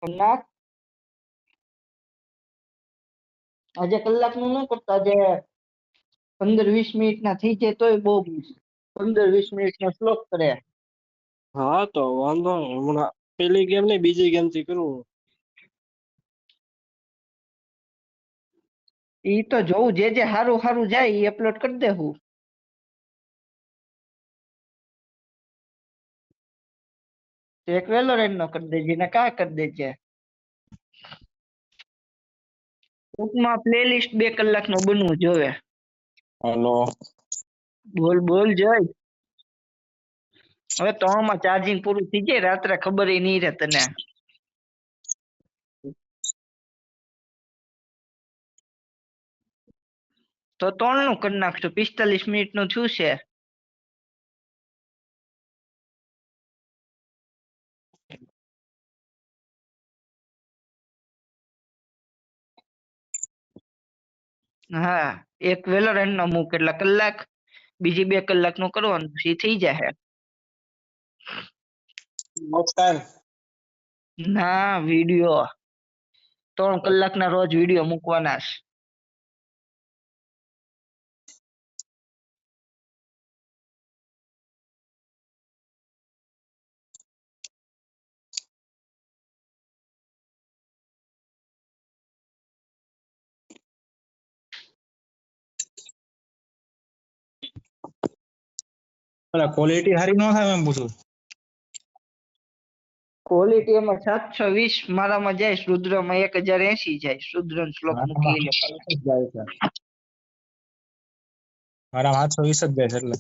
કલાક આજે કલાકનું ન કરતા, આજે 15-20 મિનિટના થઈ જાય તોય બહુ 15-20 મિનિટનો શ્લોક કરે. હા તો વાંધો નહીં. હમણાં પેલી ગેમ નહીં બીજી ગેમ થી કરું. ઈ તો જોવું જે હારું હારું જાય ઈ અપલોડ કરી દેવું. એક વેલોરેન્ટ નો કરી દેજે ને કા કરી દેજે. ટૂંકમાં પ્લેલિસ્ટ 2 કલાકનો બનવું જોવે. હેલો બોલ બોલ જય. હવે 3 માં ચાર્જિંગ પૂરું થઈ જાય રાત્રે ખબર નહીં રહે તને. તો 3 નું કરી નાખશું. 45 મિનિટનું થયું છે. હા એક વેલોરેન્ટ નો મૂક એટલે કલાક, બીજી 2 કલાકનું કરવાનું પછી થઈ જાય. ના વિડિયો 3 કલાકના રોજ વિડિયો મૂકવાના છે. ક્વોલિટી સારી ન થાય એમ પૂછું. ક્વોલિટી એમાં 720 મારામાં જાય, રુદ્રમાં 1080 જાય. રુદ્ર શ્લોક મૂકી લે. મારા 720 જ જાય છે એટલે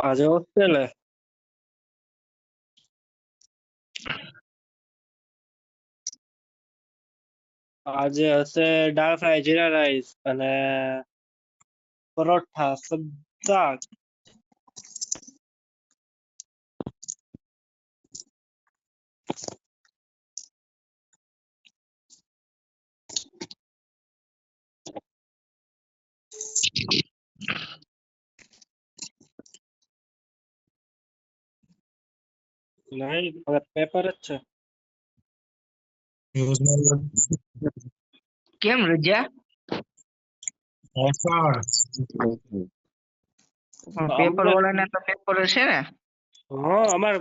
આજે હોસ્ટેલ આજે હશે દાળ ફ્રાય જીરા રાઈસ અને પરોઠા સબ્જા. નહીં પેપર જ છે. કેમ રજા? પેપર વાળાને તો પેપર હશે ને. હા અમારે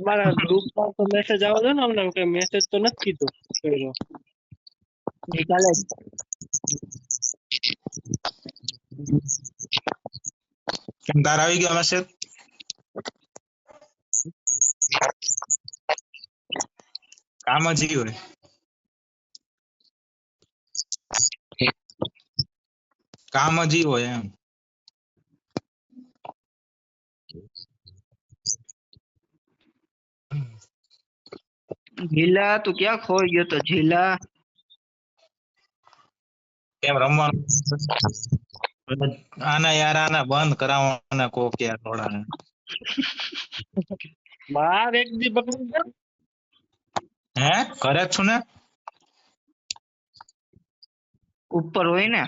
મારા ગ્રુપમાં તો મેસેજ આવે છે ને અમને કે મેસેજ તો નથી કીધું કર્યો. નિકાલે કેમ તાર આવી ગયો મેસેજ? કામ જ ઈ હોય. કામ જ ઈ હોય એમ. જીલા તું ક્યાં ખોઈ ગયો તો જીલા? કેમ રમવાનું આના યાર આના બંધ કરાવવાના કોક યાર થોડા. બાર એક દી પકડી ગયો. હે કરે જ છું ને. ઉપર હોય ને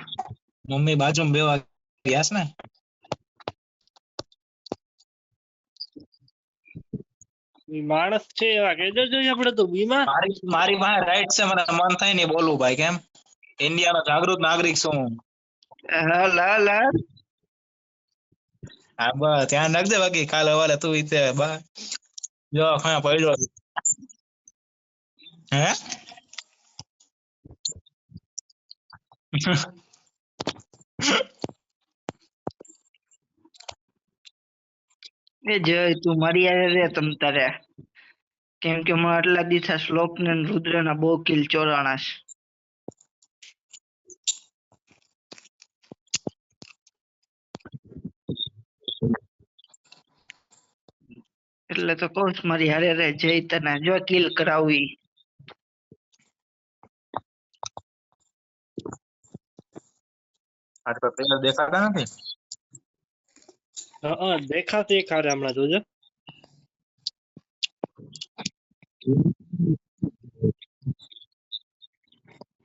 મમ્મી બાજુમાં બેવા ગયા છે ને. માણસ છે એવા કહેજો જોઈએ આપણે તો બીમા. મારી પાસે રાઈટ છે, મને મન થાય ને બોલવું ભાઈ. કેમ ઇન્ડિયાનો જાગૃત નાગરિક છું હું. હાલ હાલ હાલ. હા બસ ધ્યાન રાખજે બાકી કાલે હવારે તું ઈતે બા જો ખા પડ્યો હે. એ જય તું મારી યારે રે તમ તારે, કેમ કે હું આટલા દિવસ શ્લોક ને રુદ્ર ના બહુ કિલ ચોરાણા છે. એટલે તો કહું છું મારી હારે રે જય તને જો કિલ કરાવી. આ તો પેલા દેખાતા નથી. હા દેખાતી ખારે હમણાં જોજો.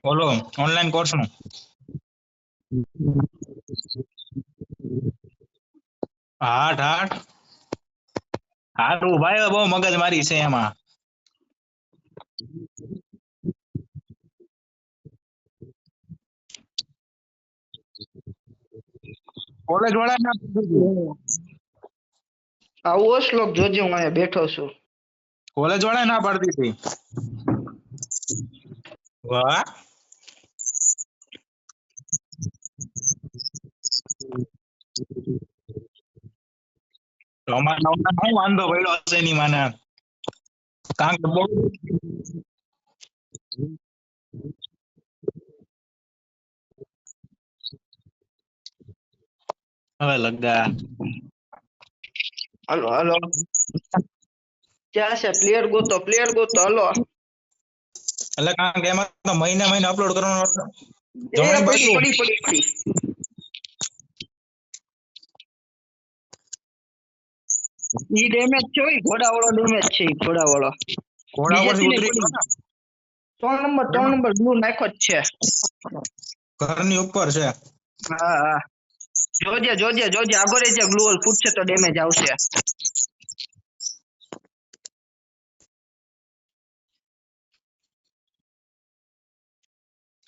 બોલો ઓનલાઈન કોર્સ નું 8 હારું ભાઈ બહુ મગજ મારી છે એમાં કોલેજ વાળા ના આવો શ્લોક જોજે, હું અહીંયા બેઠો છું. કોલેજ વાળા ના પાડતી હતી વાહ તો અમારા નવના શું વાંધો પડ્યો હશે એની માને કારણ કે બહુ હવે લગા હાલો હાલો, ક્યાં છે? પ્લેયર ગોતો હાલો. એટલે કારણ કે એમાં તો મહિને મહિને અપલોડ કરવાનો એ જમણી બાજુ પડી. ઈ ડેમેજ છે, ઈ ઘોડાવાળો ડેમેજ છે, ઈ ઘોડાવાળો. ઘોડા પરથી બીજેથી ઉતરી નહીં ગયો પડી. 3 નંબર બ્લુ નાખ્યો જ છે. ને ઘરની ઉપર છે હા હા, જોજે આગળ રહેજે, ગ્લુઅલ ફૂટશે તો ડેમેજ આવશે.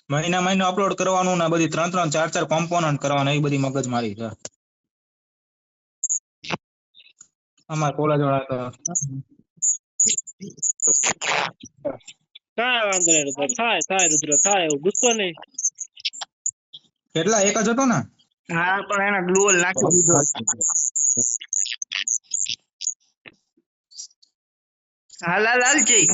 મહિના મહિને અપલોડ કરવાનું ને બધી 3 4 કોમ્પોનન્ટ કરવાના એ બધી મગજ મારી છે અમારા કોલેજ વાળા તો કાંઈ વાંધો નહીં રુદ્ર, થાય રુદ્ર, થાય, એવું ગુસ્સો નહીં. કેટલા એક જ હતો ને હા, પણ એને ગ્લુઅલ નાખી દીધો. હાલ જઈ.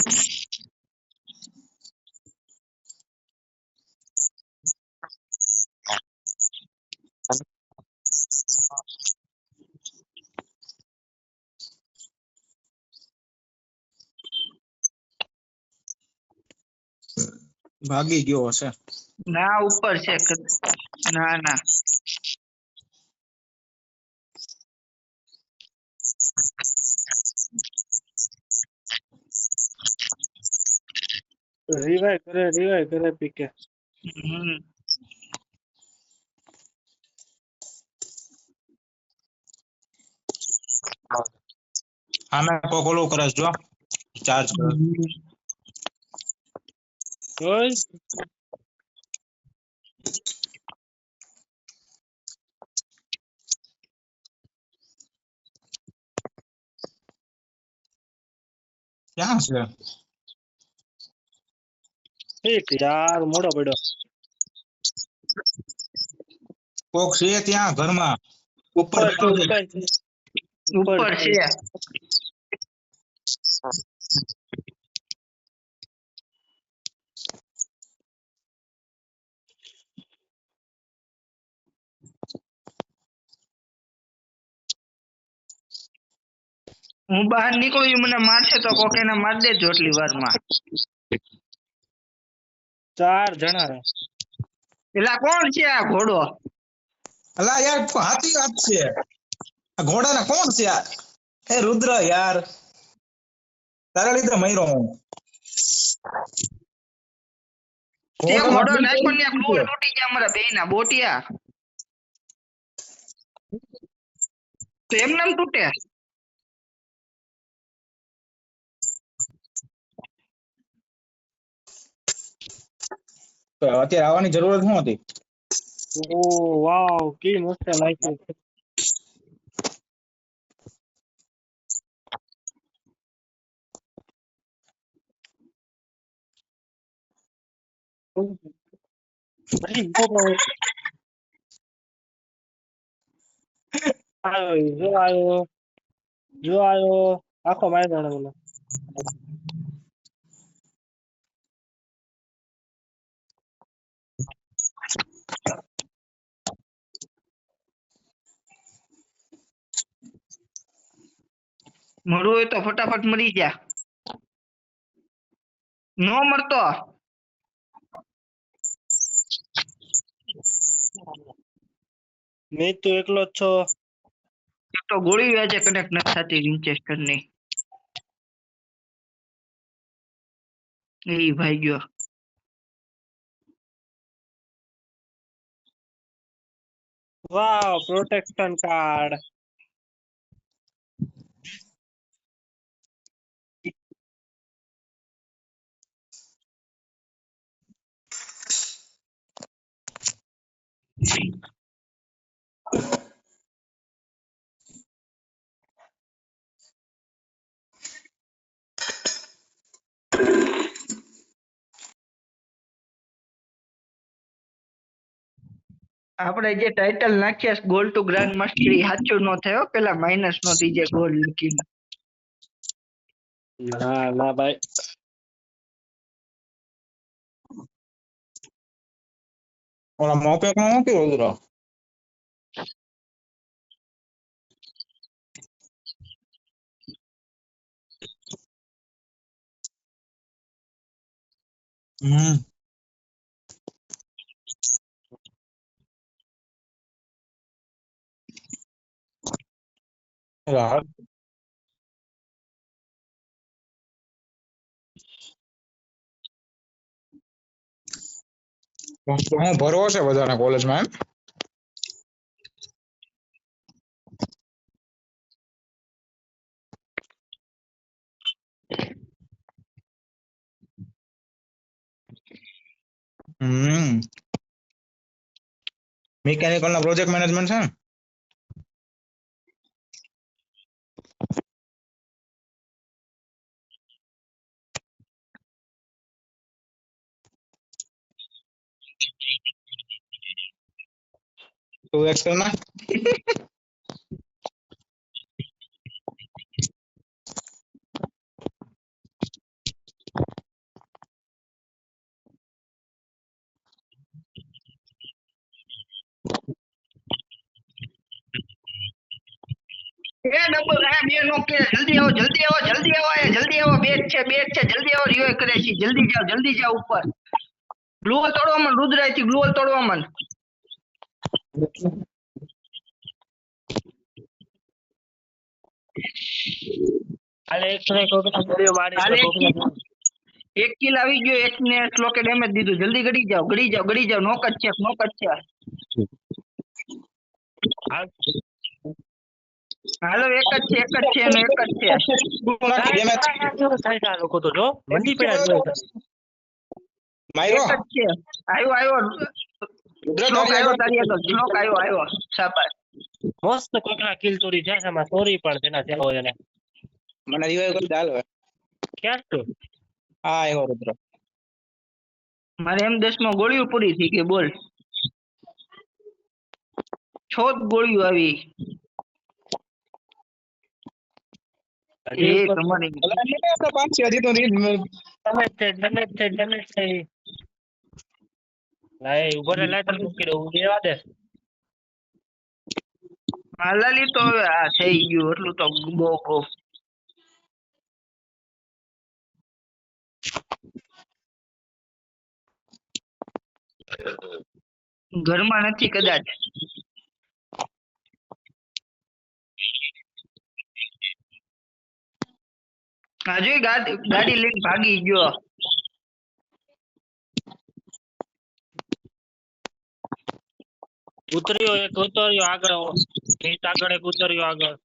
ભાગી ગયો હશે ના, ઉપર છે. ના રિવાય કરે પીકે. હમ. આમે કોક ઓલું કરે છે જો ચાર્જ કરે ઓય ક્યાં છે ઠીક યાર, મોડો પડ્યો. કોક છે ત્યાં ઘરમાં ઉપર બેઠો છે ઉપર છે. હું બહાર નીકળું, ઈ મને મારશે તો કોક એને માર દેજો એટલી વારમાં. 4 જણા છે. એલા કોણ છે આ ઘોડો? અલા યાર હાથી વાત છે આ ઘોડાના કોણ છે આ હે રુદ્ર યાર તારા લીધે મર્યો હું તે ઘોડો નાખ્યો ને ગ્લુઅલ તૂટી ગયા અમારા બેયના બોટિયા. તો એમ નામ તૂટે? તો અત્યારે આવવાની જરૂરત શું હતી ઓ વાવ, કી મસ્ત લાગ્યું. જો આયો આખો મારી મને. મરવું હોય તો ફટાફટ મરી જા. નો મરતો. મેં તો એકલો જ છો. એક તો ગોળી આજે કનેક્ટ નથી થતી વિન્ચેસ્ટર ની. એ ભાઈ ગયો. વાવ, પ્રોટેક્શન કાર્ડ. આપણે જે ટાઇટલ નાખ્યા ગોલ ટુ ગ્રાન્ડ માસ્ટર સાચું નો થયો, પેલા માઇનસ નો થઈ જાય ગોલ લખીને. ના ના ભાઈ, ઓલા મોપેક નો શું કર્યું રુદ્ર? રાહત હું ભરવો છે બધાને કોલેજમાં એમ? મિકેનિકલ ના પ્રોજેક્ટ મેનેજમેન્ટ છે ને? તું એક્સ કરના એ ડબલ બે નો કે જલ્દી આવો જલ્દી આવો જલ્દી આવો જલ્દી આવો, બેટ છે જલ્દી આવો, રિવાઇવ કરે છે, જલ્દી જાઓ ઉપર. ગ્લુઅલ તોડવા માં રુદ્રાય થી ગ્લુઅલ તોડવા માં. હાલે એક ને કોકના ગોળીઓ મારી હાલે તો કોકના એક કિલ આવી ગયો, એક ને સ્લોકે ડેમેજ દીધું. જલ્દી ગડી જાઓ નોક જ છે. હાલ. હાલો એક જ છે એનો એક જ છે. થાય છે આ લોકો તો જો મંડી પડ્યા છે. માર્યો એક જ છે. આવ્યો રુદ્ર સ્લોક તારી આવ્યો આગળ તારી આગળ, સ્લોક આવ્યો શાબાશ. મસ્ત કોકના કિલ ચોરી થયા છે, એમાં સોરી પણ તેના થયા હોય એને. મને રિવાઇવ કરી ચાલ હવે. ક્યાં તું? હા આવ્યો રુદ્ર. મારે M10 માં ગોળીઓ પૂરી થઈ ગઈ, બોલ. 6 ગોળીઓ આવી. હજી એ ઉપર તમારી અલા નહીં આપણે પાછી હજી તો ડેમેજ છે. લાય ઉભો રે, લાય તને મૂકી દઉં, દેવા દે. હાલાલી તો હવે આ થઈ ગયું એટલું તો બહુ ઘરમાં નથી કદાચ. હજુ ગાડી લઈને ભાગી ગયો. ઉતર્યો એક ઉતર્યો આગળ, નીચ આગળ એક ઉતર્યો આગળ.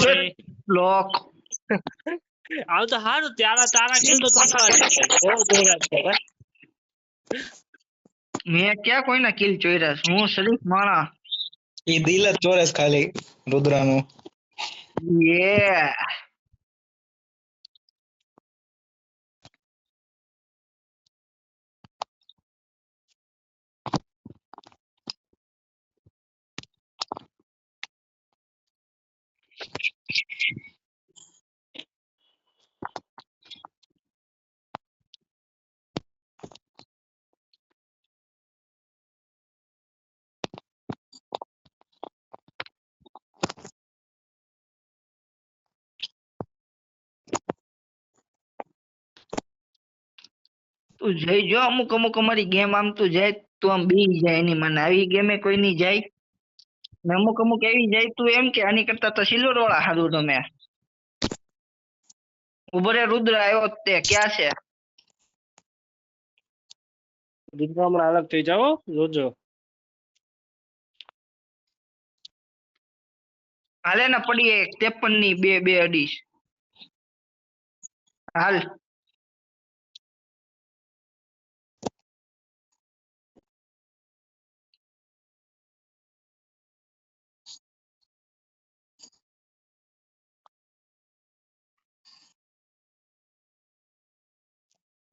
Sorry. લોક આવ તો હારું, તારા કિલ તો તારા બહુ જોરદાર છે ભાઈ. મેં ક્યાં કોઈના કિલ ચોર્યા છે? હું શરીફ માણા. એ દિલ જ ચોરસ ખાલી રુદ્રાનું. યે તું જઈ જો, અમુક અમારી ગેમ આમ તું જાય તું આમ બી જાય એની મને. આવી ગેમે કોઈ ની જાય ને અમુક એવી જાય તું એમ કે આની કરતા તો સિલ્વર વાળા સારું રમે. ઉભો રે રુદ્ર આવ્યો જ તે ક્યાં છે? રુદ્ર હમણાં અલગ થઈ જાઓ જોજો. હાલે ને પડીએ 53 ની 2 2 અઢી. હાલ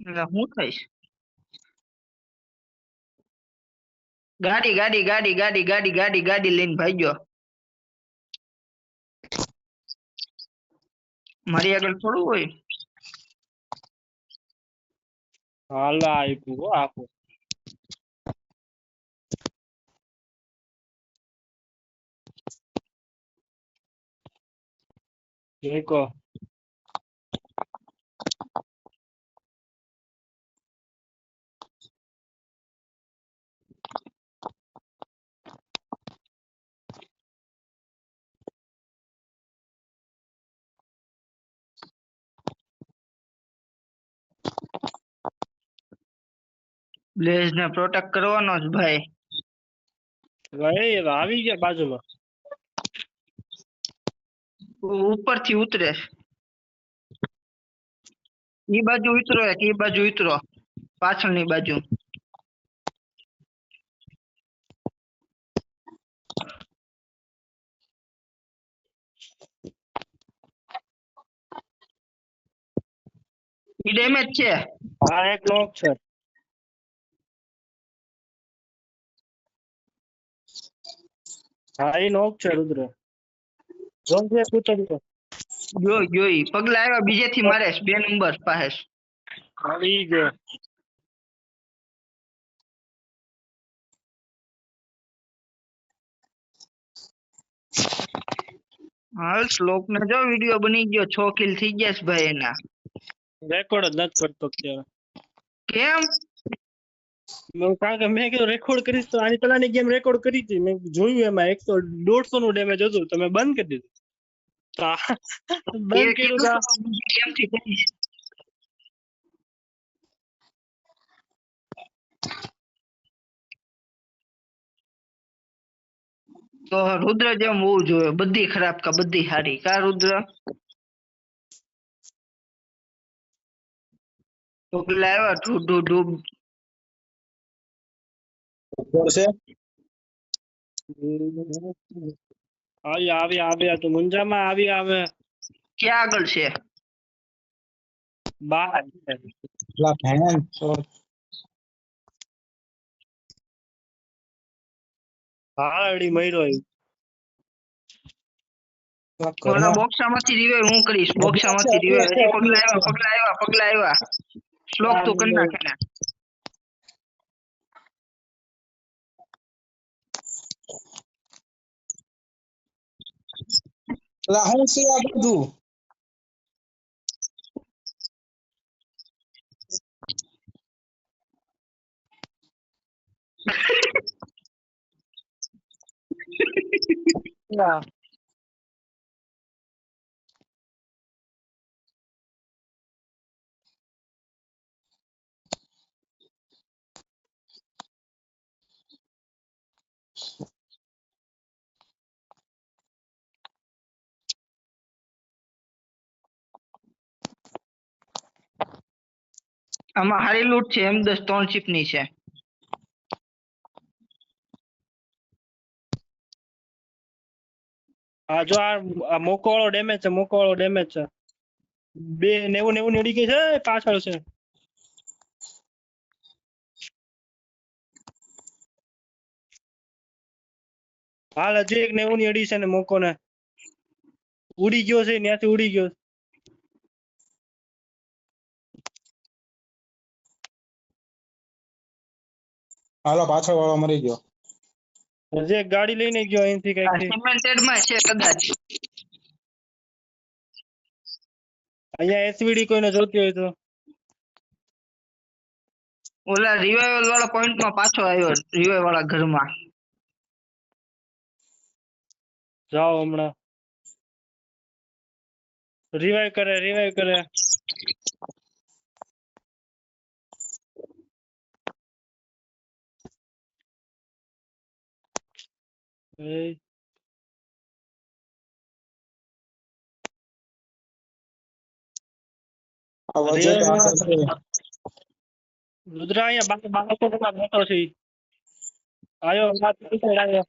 એટલે હું થઈશ? ગાડી ગાડી ગાડી ગાડી ગાડી ગાડી ગાડી લઈને ભાગ્યો. મારી આગળ થોડું હોય. હાલ આપ્યું હો આખું. દેખો બ્લેઝ ને પ્રોટેક્ટ કરવાનો જ ભાઈ. ભાઈ આવી ગયા બાજુમાં. ઉપરથી ઉતરે. ઈ બાજુ ઉતરો ઈ બાજુ ઉતરો. પાછળની બાજુ. ઈ ડેમેજ છે. હા એક નોક છે. હા એ નોક છે રુદ્ર. જોન છે પૂતળીઓ. જોઈ પગલા આવ્યા બીજેથી મારે 2 નંબર પાસે. આવી ગયો. હાલ શ્લોક ને જો વિડિયો બની ગયો 6 કિલ થઈ ગયા છે ભાઈ એના. રેકોર્ડ જ નથી કરતો અત્યારે. કેમ? કારણ કે મેં કીધું રેકોર્ડ કરીશ તો આની પેલાની ગેમ રેકોર્ડ કરી હતી. મેં જોયું એમાં 100-150 નું ડેમેજ હતું. તમે બંધ કરી દીધું. બંધ કર્યું કેમથી કરીશ? તો રુદ્ર જેમ હોવું જોઈએ. બધી ખરાબ કા બધી સારી કા રુદ્ર? પગલા આવ્યા ઢૂ ઢૂ. કોણ છે? આવી તો મુંજામાં આવી આવે. ક્યાં આગળ છે? બહાર લા ભેણ તો હાડી મર્યો. ઓલા બોક્સામાંથી રિવાઈવ હું કરીશ. બોક્સામાંથી રિવાઈવ. હજી પગલા આવ્યા. શ્લોક તો કરી નાખે ને. લા હું છે આ બધું? આમાં હારી લૂટ છે. M10 3 ચીપ ની છે. આ જો આ મોકો વાળો ડેમેજ છે. 290 ની ઉડી ગઈ છે. પાછળ છે. હાલ હજી એક 90 ની અડી છે ને મોકો ને ઉડી ગયો છે. ત્યાંથી ઉડી ગયો. હાલો પાછળ વાળો મરી ગયો. હજી એક ગાડી લઈને ગયો અહીંથી કઈક. સિમેન્ટેડ માં છે કદાચ. અહીંયા એસવીડી કોઈને જોતી હોય તો ઓલા રિવાઈવલ વાળા પોઈન્ટ માં પાછો આવ્યો. રિવાઈવ વાળા ઘરમાં. જાઓ હમણાં. રિવાઈવ કરે એ આ વજે તો આગળ છે. રુદ્રા અહીંયા બાળકો બેઠો છે ઈ. આયો વાત આયો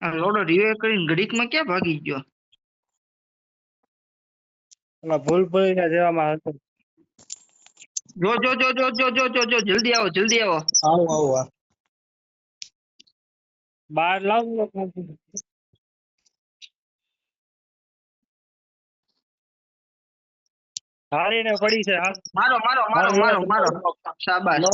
આ લોડો રિવે કરીને ઘડીકમાં ક્યાં ભાગી ગયો? એમાં ભૂલ ભૂલીને જેવામાં હતો જો જો જો જો જો જો જો જો જલ્દી આવો આવું આ. બહાર લાવ હારીને પડી છે હાલ મારો મારો મારો મારો મારો શાબાશ.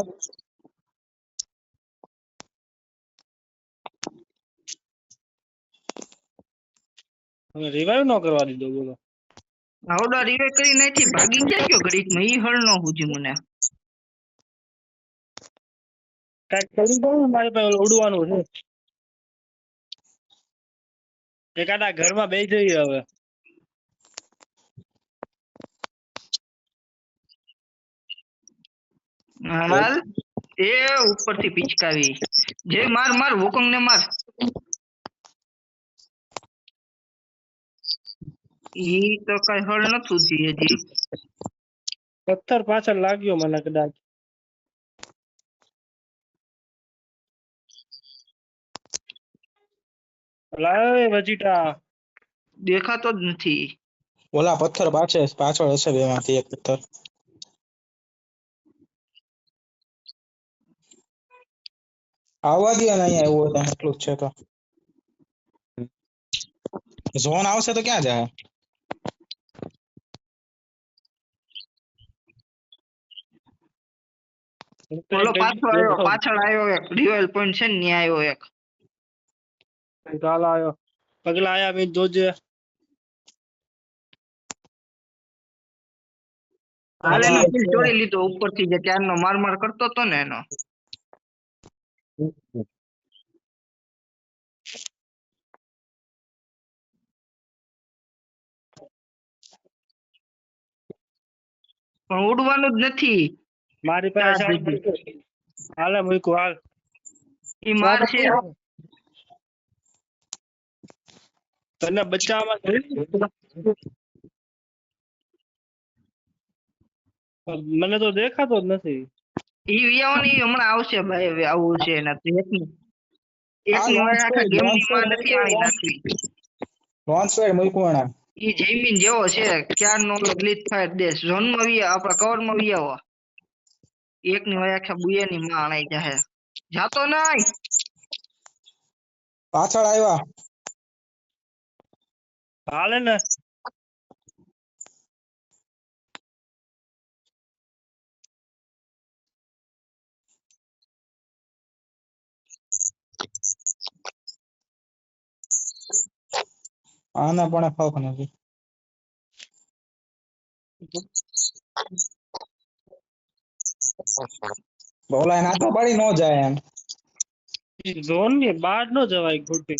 રિવાઈવ ન કરવા દીધો બોલો આવડો રિવે કરી નાખી ભાગી ક્યાં ગયો ઘડીકમાં? ઈ હળ ન હુજી મને. કાંઈક કરી દો ને મારી પાસે ઉડવાનું છે એકાદા ઘરમાં બેસી જઈએ હવે હાલ એ ઉપરથી પિચકાવી જે માર માર વોકંગ ને માર. ઈ તો કઈ હળ નતું જી હજી. પથ્થર પાછળ લાગ્યો મને કદાચ લાવે વજીટા દેખાતો જ નથી. ઓલા પથ્થર પાછળ હશે બેમાંથી એક પથ્થર. આવવા દે ને અહીંયા એવું હોય એટલું જ છે તો ઝોન આવશે તો ક્યાં જાય? ઓલો પાછળ આવ્યો એક રિવાઇલ પોઈન્ટ છે ને ન્યા આવ્યો એક. ચાલ આવ્યો પગલા આયા મેં જોજે હાલે ને કિલ ચોરી લીધો ઉપરથી જે ત્યારનો માર માર કરતો તો ને એનો. પણ ઉડવાનું જ નથી. મારી પાસે હાલે મૂક્યું હાલ ઈ માર છે. તને બચાવવા મને તો દેખાતો જ નથી ઈ વિયાઓની હમણાં આવશે ભાઈ. હવે આવું છે એના એકની વાર આખા ગેમ ની માં નથી આણી નાખવી. લોન્ચ પેડ મૂકવાના ઈ જૈમિન જેવો છે ક્યારનો ગ્લિચ ફાયર દેશ ઝોન માં વી આપણા કવર માં વી આવો. એકની વાર આખા બુયાની માં આણાઈ જાહે. જાતો નહીં. પાછળ આવ્યા હાલે ને આના પણ ફોક નથી. બોલા ના તો પડી નો જાય એમ ઝોન ની બહાર ન જવાય ખોટી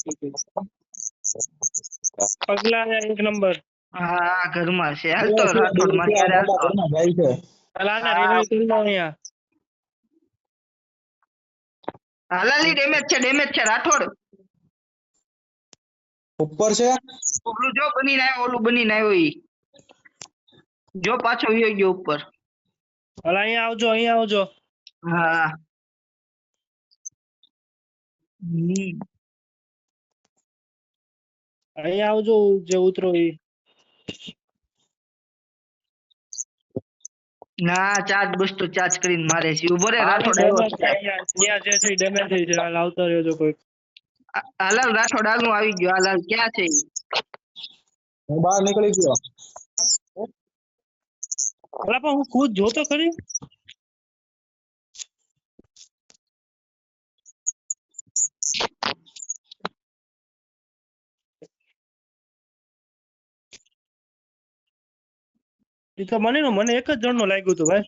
પગલા એક નંબર હા ઘરમાં છે. હાલ તો રાઠોડ માં ક્યારે હાલતો. જાય છે પલાને રિવાઈવ કરી લો અહીંયા હાલાલી ડેમેજ છે રાઠોડ. ઉપર છે ઓલું જો બનીને આવ્યો ઓલું બનીને આવ્યો ઈ જો પાછો વયો ગયો ઉપર. હલા અહીંયા આવજો હા અહીંયા આવજો જે ઉતરો ઈ ના ચાર્જ બસ તો ચાર્જ કરીને મારે છે. ઉભો રે રાઠોડ આવ્યો છે. અહીંયા જે છે ડેમેજ થઈ છે હાલ આવતો રહ્યો જો કોઈ હાલાલ રાઠોડ હાલ નું આવી ગયો. હાલાલ ક્યાં છે ઈ? હું બહાર નીકળી ગયો હલા પણ હું ખુદ જોતો ખરી એ તો મને એક જ જણનો લાગ્યું હતું ભાઈ.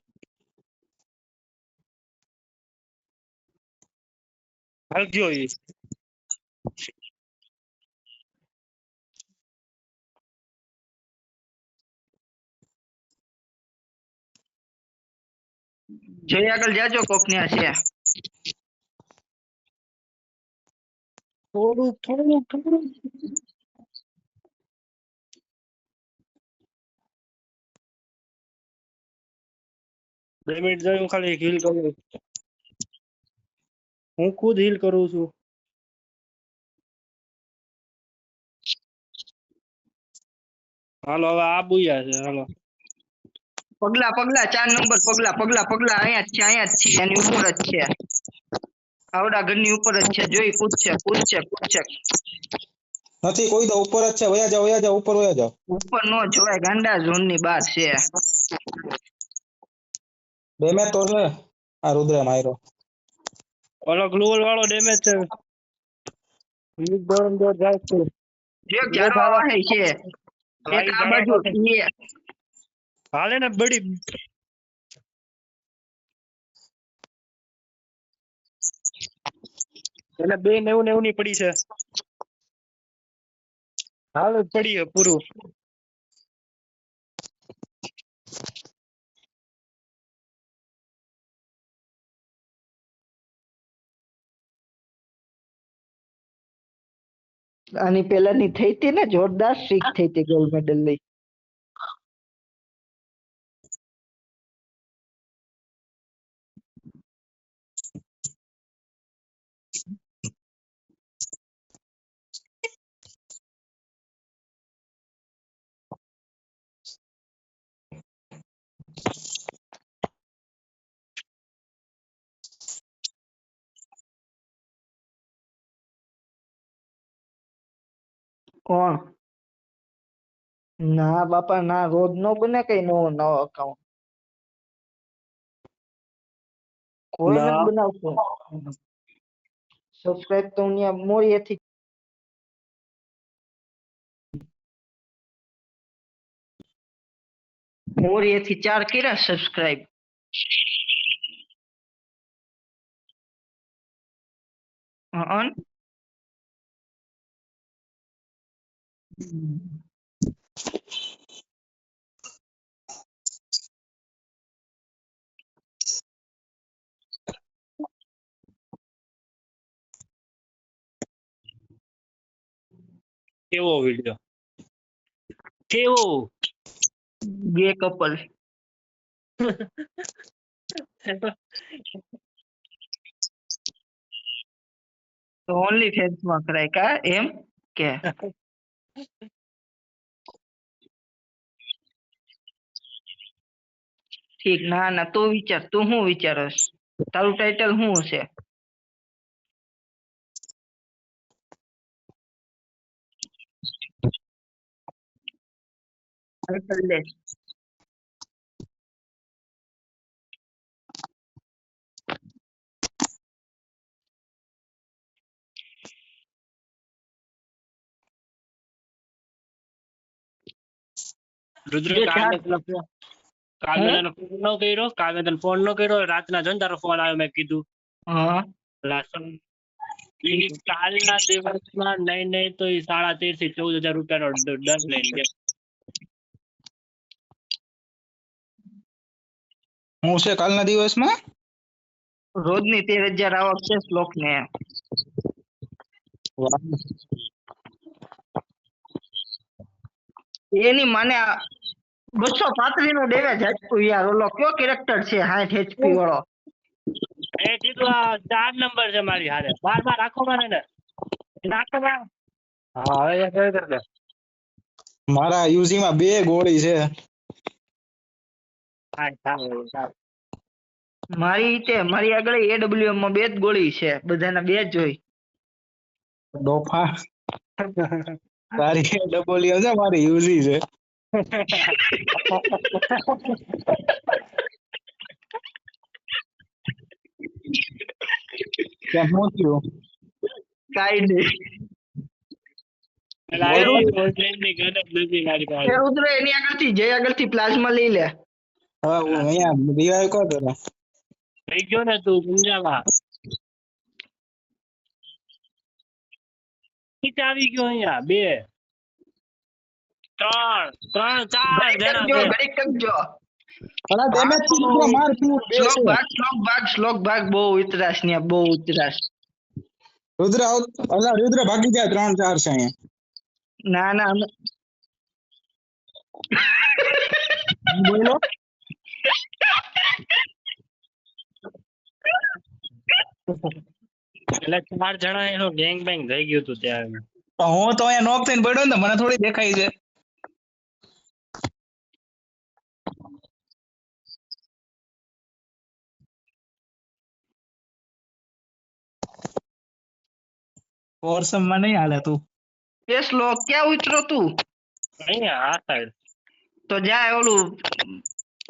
ભાગ્યો ઈ. જઈ આગળ જાજો કોક ન્યા છે. થોડું બે મિનિટ જાય હું ખાલી હીલ કરું. હું ખુદ હીલ કરું છું. હાલો હવે આ બુયા છે. હાલો પગલા 4 નંબર પગલા અહીંયા જ છે એની ઉપર જ છે. આવડા ઘરની ઉપર જ છે. જોઈ પૂછશે. નથી કોઈ તો ઉપર જ છે. વયા જાઓ ઉપર વયા જાઓ. ઉપર નો જોવાય ગાંડા ઝોન ની બહાર છે. ડેમેજ તો છે આ રુદ્ર માર્યો. ઓલો ગ્લુઅલ વાળો ડેમેજ છે. વીક દોર જાય છે. જો જારવા વાહે છે. એક આ બાજુ હાલે ને બડી એટલે 290 ની પડી છે. હાલ પડી છે પૂરું. આની પેલાની થઈ હતી ને જોરદાર સ્ટ્રીક થઈ હતી ગોલ્ડ મેડલ લઈ. કોણ? ના બાપા ના, રોજ નો બને કઈ નવો અકાઉન્ટ. કોઈ નથી બનાવતું. સબસ્ક્રાઇબ તો અહીંયા મોરીએથી મોરીએથી 4 કર્યા સબસ્ક્રાઇબ. હં કેવો વિડિયો કેવો બે કપલ તો ઓનલી ફેન્સ માં કરાય કા એમ કે ઠીક. ના તો વિચાર, તું શું વિચારસ? તારું ટાઇટલ શું છે? ટાઇટલ લે. રુદ્ર જે કાલે ચાર- કાલે તને ફોન નો કર્યો રાતના જો ને તારો ફોન આવ્યો મેં કીધું હા કાલના દિવસમાં નહીં તો 13,500 થી 14,000 રૂપિયાનો દંડ લઈને ગયા. હું છે કાલના દિવસમાં રોજની 13,000 આવક છે શ્લોક ને. એની મને 235 નો ડેમેજ આપ્યું યાર. ઓલો કયો કેરેક્ટર છે 60 HP વાળો? એ કીધું આ 4 નંબર છે મારી હારે. બાર રાખો મને ને નાખો બા. હા હવે એ કઈ કરતે મારા યુઝી માં 2 ગોળી છે. મારી આગળ AWM માં 2 જ ગોળી છે. બધાના 2 જ હોય. ડોફા તારી ડબોલિયો છે, મારી યુઝી છે. કેમ હું થયું? કાઈ નહીં. એટલે આ ઓનલાઈન ની ગરજ નથી મારી એ પાસે. રુદ્ર એની આગળથી જય આગળથી પ્લાઝમા લઈ લે. હવે હું અહીંયા revive કર દે. થઈ ગયો ને તું ગુંજામાં નીચે આવી ગયો અહીંયા 2 3 4 જણા કરજો છે. ઘડીક કરજો. અલા damage થી રુદ્ર માર તું બે શ્લોક છે. ભાગ બહુ ઉતરાશ ને બહુ ઉતરાશ. રુદ્ર અલા રુદ્ર ભાગી જાય 3 4 છે અહીંયા. ના ના બોલો એટલે 4 જણા એનો ગેંગ બેંગ થઈ ગયું હતું ત્યારે. પણ હું તો અહીંયા નોક થઈને પડ્યો ને તો મને થોડી દેખાય છે. ફોર્સમ માં નહીં હાલે તું. એ શ્લોક ક્યાં ઉતરો તું? અહીંયા આ સાઈડ તો જા ઓલું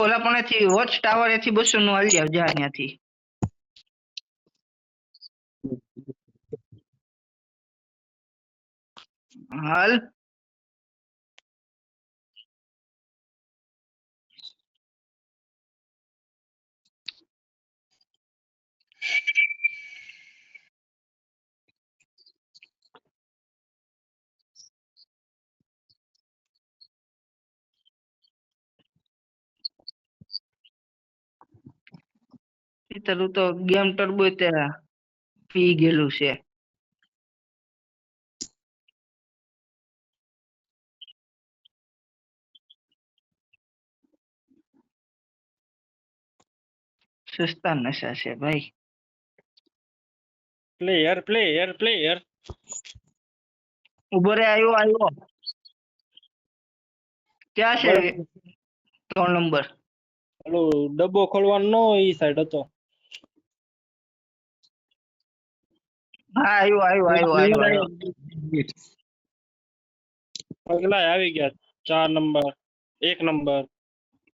ઓલા પણ થી વોચ ટાવર એથી 200 નું હાલી જાવ જા ત્યાંથી. હાલ તારું તો ગેમ ટર્બો તે પી ગયેલું છે. સસ્તા નશા છે ભાઈ. પ્લેયર ઉભો રે આવ્યો ક્યાં છે 3 નંબર? ઓલો ડબ્બો ખોલવાનો ન હોય ઈ સાઈડ હતો. હા આવ્યો. પગલા આવી ગયા 4 નંબર 1 નંબર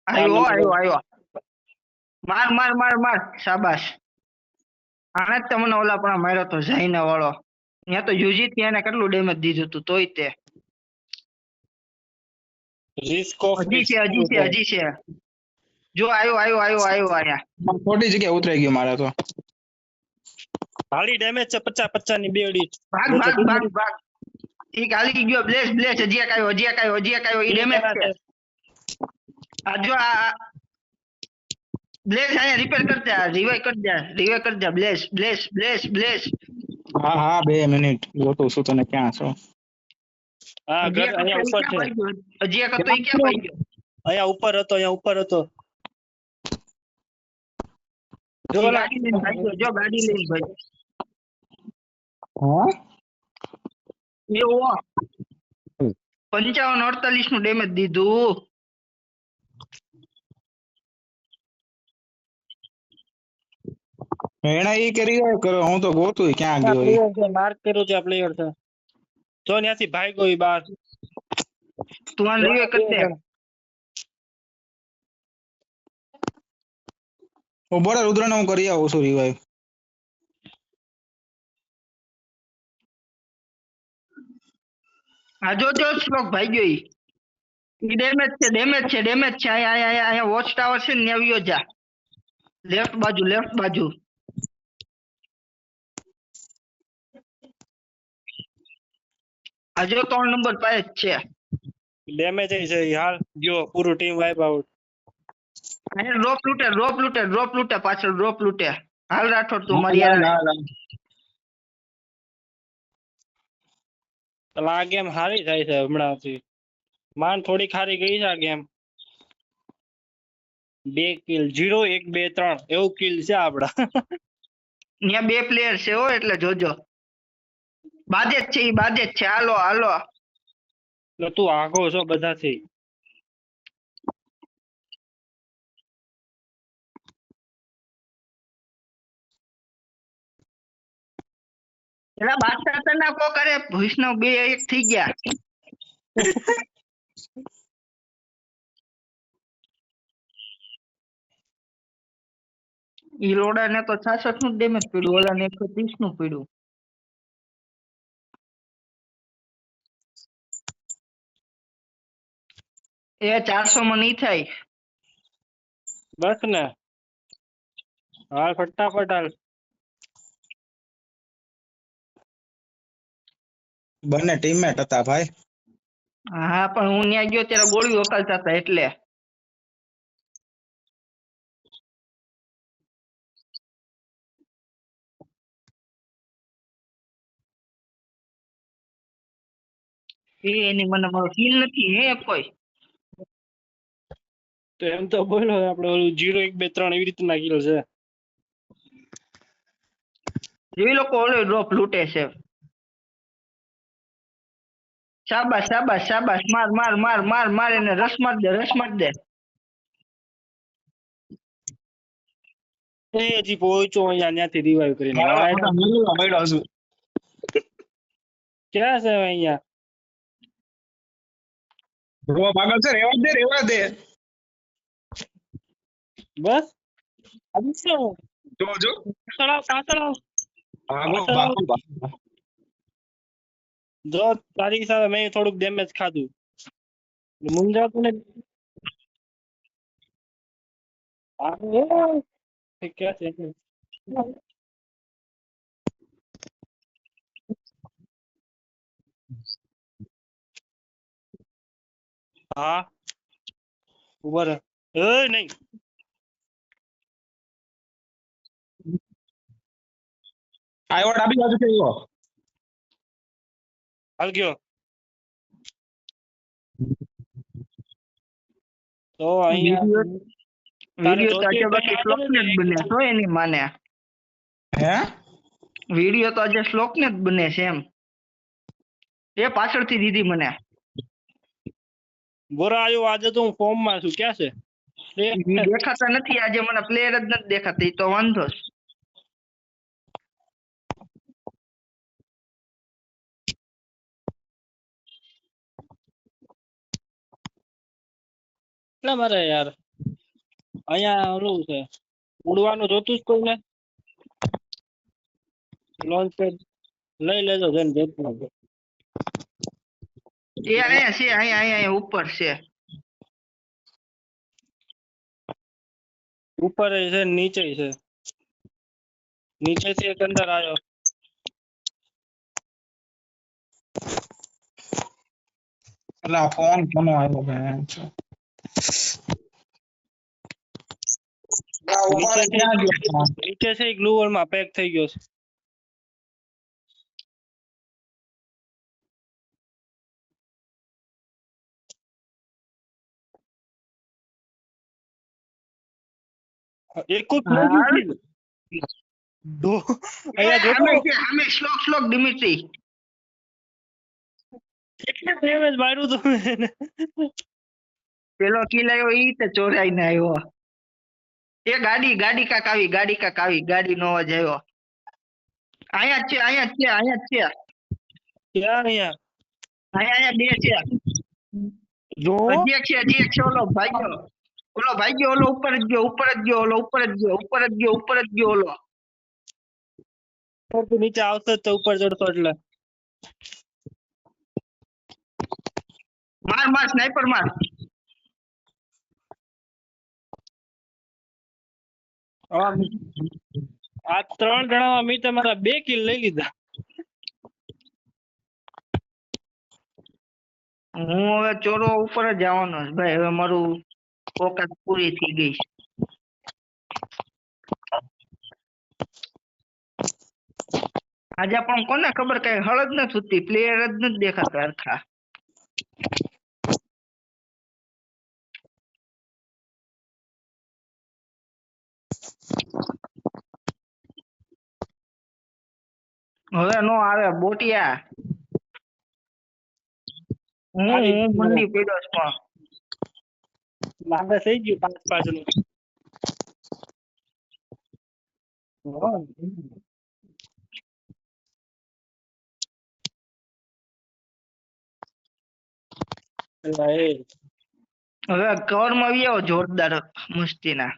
આવ્યો. માર શાબાશ. આને જ તમને ઓલા પણ માર્યો તો જાઈને વાળો. ત્યાં તો યુજી થી એને કેટલું ડેમેજ દીધું હતું તોય તે રિસ્ક ઓફ હજી છે. જો આવ્યો આયા. ખોટી જગ્યાએ ઉતરાઈ ગયો મારે તો. હાલી ડેમેજ છે 50 ની બેડી. ભાગ ઈ ગાલી ગયો. બ્લેસ હજી એક આવ્યો ઈ ડેમેજ છે. આ જો આ બ્લેસ અહીંયા રિપેર કરતા રિવાઇવ કરજા બ્લેસ. હા 2 મિનિટ ગોતું છું તને ક્યાં છો. હા ઘર અહીંયા ઉપર છે. હજી એક હતો ઈ ક્યાં પાઈ ગયો? અહીંયા ઉપર હતો. જો ગાડી લઈને ભાઈ. હા એવો 55-48 નું ડેમેજ દીધું. એના ઈ કરી કરો હું તો ગોતું ક્યાં ગયો ઈ. માર્ક કર્યો છે આ પ્લેયર છે. જો ત્યાંથી ભાગ્યો ઈ બહાર. તું આ રિવાઇવ કરી દે. ઉભો રે રુદ્રને હું કરી આવું છું રિવાઈવ. આ જો શ્લોક ભાઈ ગયો ઈ ડેમેજ છે. અહીંયા વોચ ટાવર છે ને આવ્યો જા. લેફ્ટ બાજુ. આ જો 3 નંબર પાસે જ છે. ડેમેજ છે હાલ ગયો પૂરું ટીમ વાઇપ આઉટ. અહીંયા ડ્રોપ લૂટે પાછળ ડ્રોપ લૂટે. હાલ રાઠોડ તું મારી આ ગેમ હારી થાય છે હમણાંથી. માન થોડી ખારી ગઈ છે આ ગેમ. 2 કિલ 0 1 2 3 એવું કિલ છે આપડા. ત્યાં 2 પ્લેયર છે હો એટલે જોજો. બાજે જ છે હાલો. એટલે તું આગો છો બધાથી. એલા બાદશાહ તને કો કરે વિષ્ણુ 2-1 થઈ ગયા. ઈ લોડા ને તો 66 નું ડેમેજ પડ્યું. ઓલા ને 130 નું પડ્યું. એ 400 માં નહીં થાય. બસ ને હાલ ફટાફટ હાલ. બંને ટીમમેટ હતા ભાઈ. હા પણ હું ત્યાં ગયો ત્યારે ગોળીઓ વકાલતા હતા એટલે. એની મને મારો ફીલ નથી હે કોઈ. તો એમ તો બોલો આપણે ઓલું 0 1 2 3 એવી રીતે નાખેલો છે. એ લોકો ઓલો ડ્રોપ લૂંટે છે. શાબાશ શાબાશ શાબાશ, માર માર માર માર માર, એને રસ માર દે, રસ માર દે. એ હજી પહોંચો અહીંયા ત્યાંથી રિવાઈવ કરીને મારો વાય. મોટા મેલુલો મળ્યો છું. ક્યાં છે હવે અહીંયા? બ્રો પાગલ છે, રેવા દે. બસ આ શું જો પાછળ ભાગો પાછળ ભાગો ભાગો. જો તારી સાથે મેં થોડુંક ડેમેજ ખાધું. મુંજાતું ને ક્યાં છે? હા ઉભા રહે. નહીં આવ્યો ડાબી બાજુ આવ્યો. હાલ ગયો તો અહીંયા વિડીયો તો આજે બાકી શ્લોક ને જ બને છો એની માને. હે વિડીયો તો આજે શ્લોક ને જ બને છે એમ. એ પાછળથી દીધી મને. બોરા આવ્યો આજે તો હું ફોર્મ માં છું. ક્યાં છે? ઈ દેખાતા નથી આજે, મને પ્લેયર જ નથી દેખાતા, ઈ તો વાંધો છે. કેટલા મારે યાર અહીંયા ઓલું છે ઉડવાનું જોતું જ કોઈને લોન્ચ પેડ લઈ લેજો જઈને જેટલું એ અહીંયા છે, અહીંયા ઉપર છે. ઉપર છે નીચે છે. નીચેથી એક અંદર આવ્યો. એટલે ફોન કોનો આવ્યો બેન છે. નીચે છે ગ્લુ વોલ માં પેક થઈ ગયો છે. એક જ સામે શ્લોક દિમિત્રી કેટલા ડેમેજ માર્યું તમે એને? પેલો કિલ આવ્યો ઈ તે ચોરાઈને આવ્યો. એ ગાડી કાક આવી, ગાડી નો અવાજ આવ્યો. અહીંયા જ છે. ક્યાં અહીંયા? અહીંયા બે છે. જો હજી એક છે ઓલો ભાગ્યો, ઓલો ઉપર જ ગયો, ઓલો. તું નીચે આવતો જ તો ઉપર ચડતો એટલે માર સ્નાઈપર માર. આ 3 જણામાં મેં તમારા 2 કિલ લઈ લીધા. હું હવે ચોરો ઉપર જ જવાનો છે ભાઈ. હવે મારું ઓકાત પૂરી થઈ ગઈ છે. આજે પણ કોને ખબર, કઈ હળ જ નથી થતી, પ્લેયર જ નથી દેખાતા હરખા. હવે નો આવે બોટિયા. હું મંડી પડ્યો છું. લાગે થઈ ગયું 5 નું. હવે કવર માં આવી આવો જોરદાર મસ્તીના.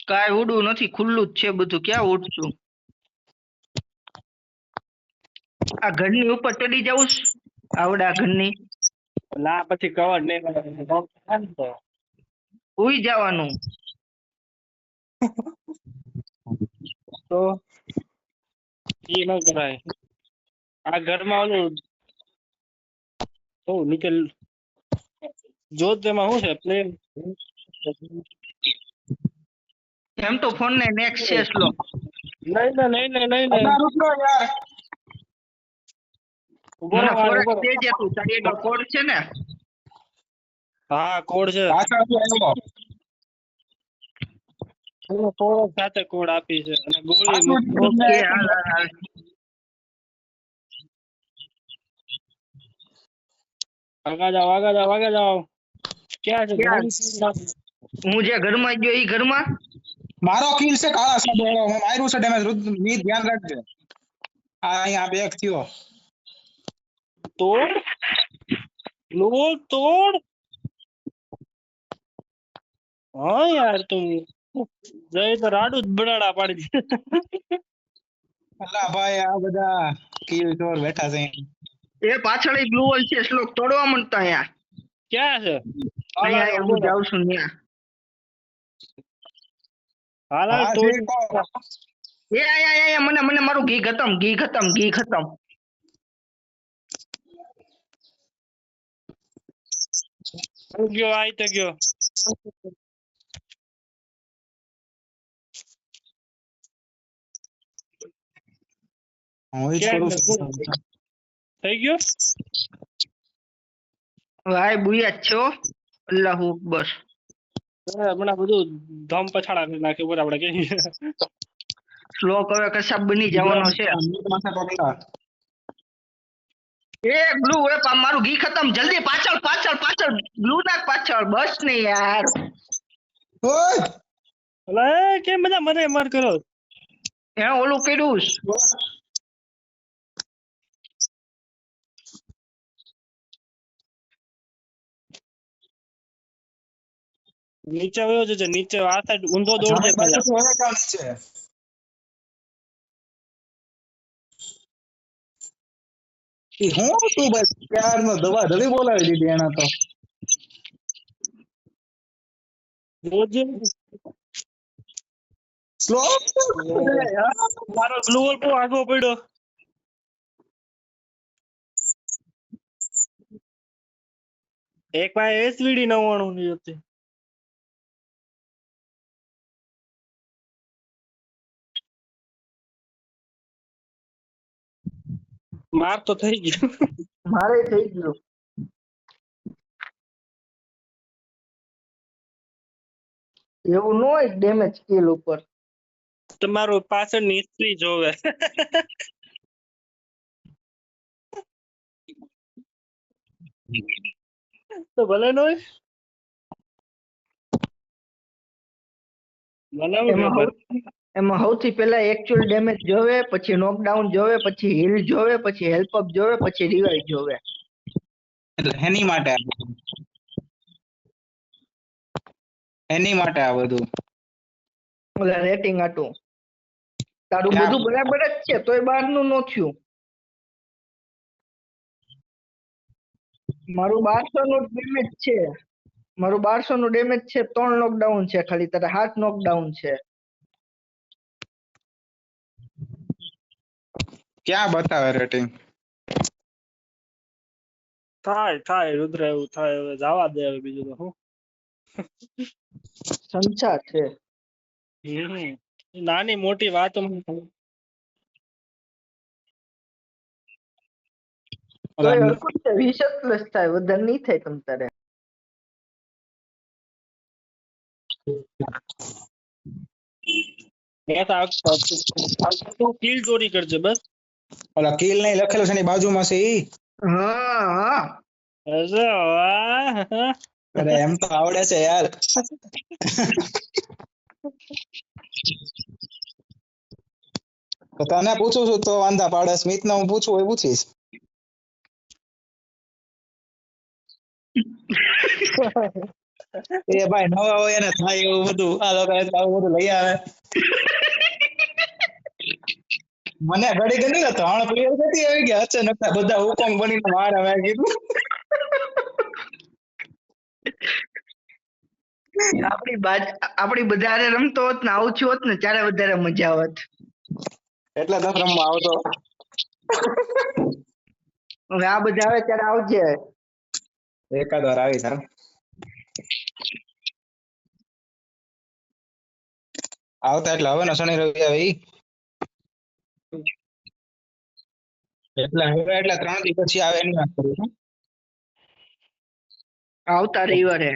કાંઈ ઉડવું નથી, ખુલ્લું જ છે બધું, ક્યાં ઉડશું? આ ઘરની ઉપર ચડી જાઉં આવડા ઘરની ના પછી કવર નહીં કરે. ઉઈ જવાનું. તો એ ન કરાય. આ ઘરમાં ઓલું નીચે જોત તેમાં શું છે પ્લેન. એમ તો ફોન ને નેક્સ્ટ છે સ્લો. નહીં. રૂપિયો યાર ઉભો મને રહો, ફોરેક્સ ઉભો રહો. દેજે તું, તારી આગળ કોડ છે ને? હા કોડ છે. પાછળથી આવ્યો એનો કોડ સાથે કોડ આપી છે અને ગોળી પાછળથી ઓકે આવ્યો. હાલ હાલ હાલ. આગળ જાઓ. ક્યાં છે ક્યાં? હું જે ઘરમાં ગયો ઈ ઘરમાં મારો કિલ છે કાળા સાહેબ વાળો. હું માર્યું છે ડેમેજ. મી ધ્યાન રાખજે. આ અહીંયા બેક થયો. તોડ તોડ. હા યાર તું જય તો રાડું જ બડાડા પાડી દીધા. અલ્લા ભાઈ આ બધા કિલ ચોર બેઠા છે એ પાછળ બ્લુ હોલ છે શ્લોક તોડવા માંડતા અહીંયા. ક્યાં છે? અહીંયા હું જાઉં છું ત્યાં. હાલ હા તોડ. છે તો. એ આયા મને મારું ઘી ખતમ. ગયો આઈ તો ગયો. હું ઈ જ ક્યાં કરું છે? છું. થઈ ગયો. ભાઈ બુયા જ છો. અલ્લાહુ અકબર. હમણાં બધું ધમ પછાડા કરી નાખે ઉપર આપણે કહીએ. શ્લોક હવે કશાબ બની જવાનો છે. મીટ માથે પકડા. એ બ્લુ એ મારું ઘી ખતમ. જલ્દી પાછળ બ્લુ નાખ પાછળ. બસ ને યાર. ઓય અલે કેમ બધા મને માર કરો. હે ઓલું કર્યું છે. નીચે વયો જજે. નીચે આ સાઈડ ઊંધો દોડજે બાજુ પેલા. તો હવે કામ છે. ઈ હું તું બસ ક્યારનો દવા ધડી બોલાવી દીધી એના તો. દોડજે. સ્લો મારો ગ્લુ વોલ બહુ આગો પડ્યો. એક પાસે એસવીડી 99 ની હતી. માર તો થઈ ગયું. મારે થઈ ગયું. એવું ન હોય ડેમેજ સ્કિલ ઉપર. તમારું પાછળની હિસ્ટ્રી જોવે. તો ભલે નો હોય. એમાં સૌથી પહેલા એકચ્યુઅલ ડેમેજ જોવે, પછી નોકડાઉન જોવે, પછી હીલ જોવે, પછી હેલ્પ અપ જોવે, પછી રિવાઇવ જોવે. એટલે એની માટે આ બધું ઓલા રેટિંગ આટું. તારું ક્યાં? બધું બરાબર જ છે તોય બહારનું નો થયું. મારું 1200 નું ડેમેજ છે. 3 નોકડાઉન છે ખાલી. તારે 7 નોકડાઉન છે. ક્યાં બતાવે રેટિંગ? થાય રુદ્ર એવું થાય. હવે જવા દે. હવે બીજું તો શું. સંસાર છે. નાની મોટી વાતો તોય હરખું જ છે. 20 પ્લસ થાય, વધારે નહીં થાય તમ તારે. તું કિલ ચોરી કરજે બસ. ઓલા કિલ નહીં લખેલું છે એની બાજુમાં છે ઈ. હા અરે વાહ. અરે એમ તો આવડે છે યાર. તો તને પૂછું છું તો વાંધા પાડે. સ્મિત ને હું પૂછું એ પૂછીશ. એ ભાઈ નવા હોય એને થાય એવું બધું. આ લોકો આવું બધું લઈ આવે. મને ઘડી ગઈ ને 3 પ્લેયર કેતી આવી ગયા અચાનક બધા હુકમ બનીને મારે મેં કીધું આપણી બધારે રમતો હોત ને આવું થયું હોત ને ત્યારે વધારે મજા આવત. એટલે તો રમવા આવતો. હવે આ બધા આવે ત્યારે આવજે. એકાદ વાર આવી તાર આવતા એટલે હવે ને શનિ રવિ આવે ઈ એટલે હવે એટલે 3 દી પછી આવે એની વાત કરું છું. આવતા રવિવારે.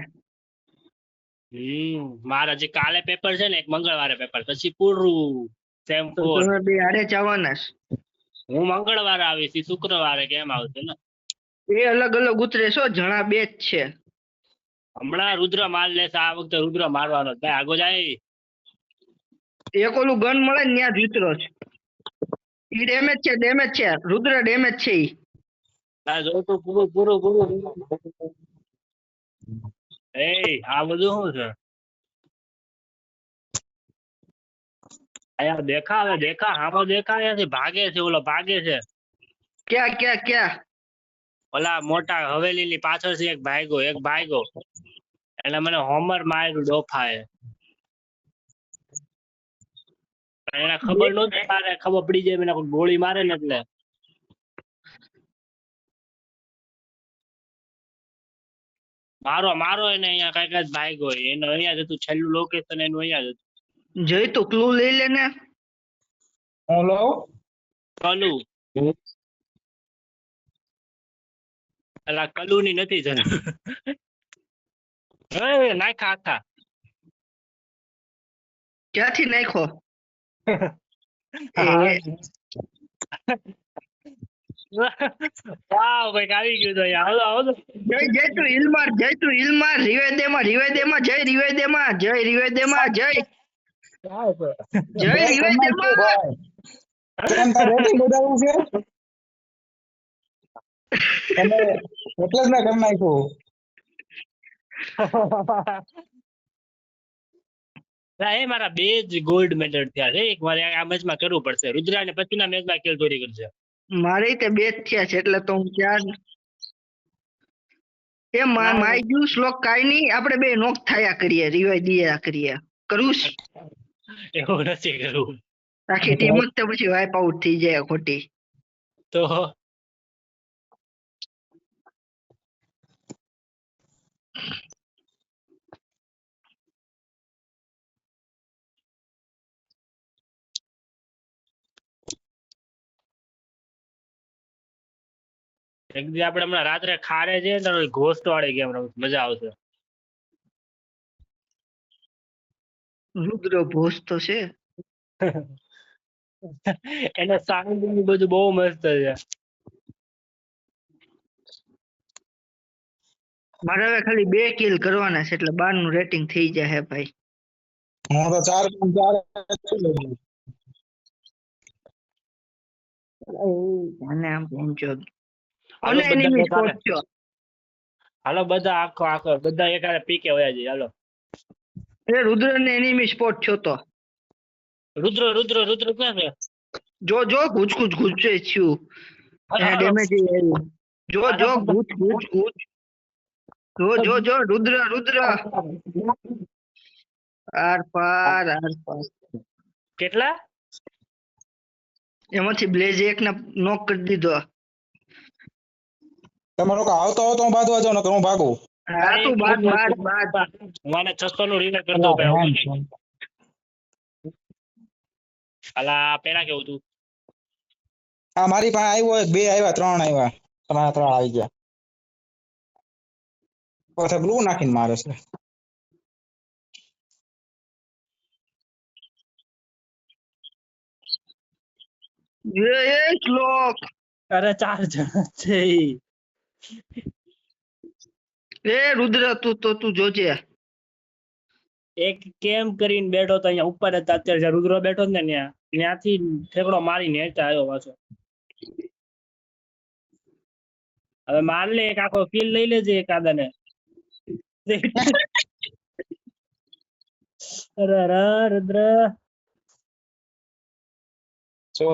મારા જે કાલે પેપર છે ને એક મંગળવારે પેપર પછી પૂરું સેમ તો 4. તમે બે હારે જ આવવાના છે. હું મંગળવારે આવીશ ઈ શુક્રવારે કેમ આવશે ને. એ અલગ અલગ ઉતરે છો જણા બે જ છે. હમણાં રુદ્ર માર લેશે આ વખતે રુદ્ર મારવાનો જ. ભાઈ આગો જાય એક ઓલું ગન મળે ને ત્યાં જ ઉતરો છે. ઈ ડેમેજ છે રુદ્ર ડેમેજ છે ઈ. આ જો તો પૂરું એ આ બધું શું છે અહીંયા દેખા આમાં દેખા અહીંયાથી ભાગે છે ઓલો ભાગે છે ક્યાં ઓલા મોટા હવેલી ની પાછળથી એક ભાગ્યો એટલે મને હોમર માર્યું ડોફાએ. એને ખબર નહોતી મારે ખબર પડી જાય મને કોઈ ગોળી મારે ને એટલે મારો એને અહીંયા કઈક જ ભાગ્યો એનો અહીંયા જ હતું છેલ્લું લોકેશન એનું અહીંયા જ હતું. જઈ તો ક્લુ લઈ લે ને. હેલો કલુ અલા કલુ ની નથી જન નાખા આખા ક્યાંથી નાખ્યો? વાવ ભાઈ આવી ગયું તો અહીંયા હાલો જય તું હિલમાર રિવેદેમાં જય રિવેદેમાં જય રિવેદેમાં કેમ તાર રેટિંગ વધારવું છે તમે એટલે જ મેં કરી નાખ્યું. એ મારા 2 જ ગોલ્ડ મેડલ થયા છે. એક મારે આ મેચમાં કરવું પડશે. રુદ્રા ને પછીના મેચમાં કિલ ચોરી કરશે. મારે તે 2 જ થયા છે એટલે તો હું ક્યાં એ માય ગયું શ્લોક કાઈ નહીં આપણે બે નોક થયા કરીએ રિવાઈ દિયા કરીએ કરું એવું નથી કરવું આખી ટીમ જ તો પછી વાઇપ આઉટ થઈ જાય ખોટી તો એક દી આપણે હમણાં રાત્રે ખારે છે ને ઘોસ્ટ વાળી ગેમ રમશું મજા આવશે. રુદ્ર ભોસ તો છે એને સાઉન્ડ બધું બહુ મસ્ત છે. મારે હવે ખાલી 2 કિલ કરવાના છે એટલે 12 નું રેટિંગ થઈ જાય ભાઈ. હું તો 4 અને આમ પહોંચો અને એનિમી સ્પોટ છો હાલો બધા આખો બધા એકારે પીકે વયા જઈએ હાલો. એ રુદ્ર ને એનિમી સ્પોટ છો તો રુદ્ર ક્યાં છે? જો ગુચે છું એને ડેમેજ આવ્યું જો ગુચ જો રુદ્ર આર પાર કેટલા એમાંથી બ્લેઝ એક ને નોક કરી દીધો. તમે લોકો આવતો હું બાંધવા જાઉં ને હું ભાગું. હા તું બાદ મને 600 નું રિલે કરી દો ભાઈ. અલા પેલા કેવું તું આ મારી પાસે આવ્યો 2 આવ્યા 3 આવ્યા તમારા 3 આવી ગયા પછી બ્લુ નાખીને મારે છે. એ શ્લોક અરે 4 જણા છે એ રુદ્ર તું જોજે એક કેમ કરીને બેઠો તો અહીંયા ઉપર હતા અત્યારે રુદ્ર બેઠો ને ત્યાંથી ઠેકડો મારીને હેઠા આવ્યો પાછો. હવે માર લે એક આખો કિલ લઈ લેજે એકાદાને. અરે રુદ્ર જો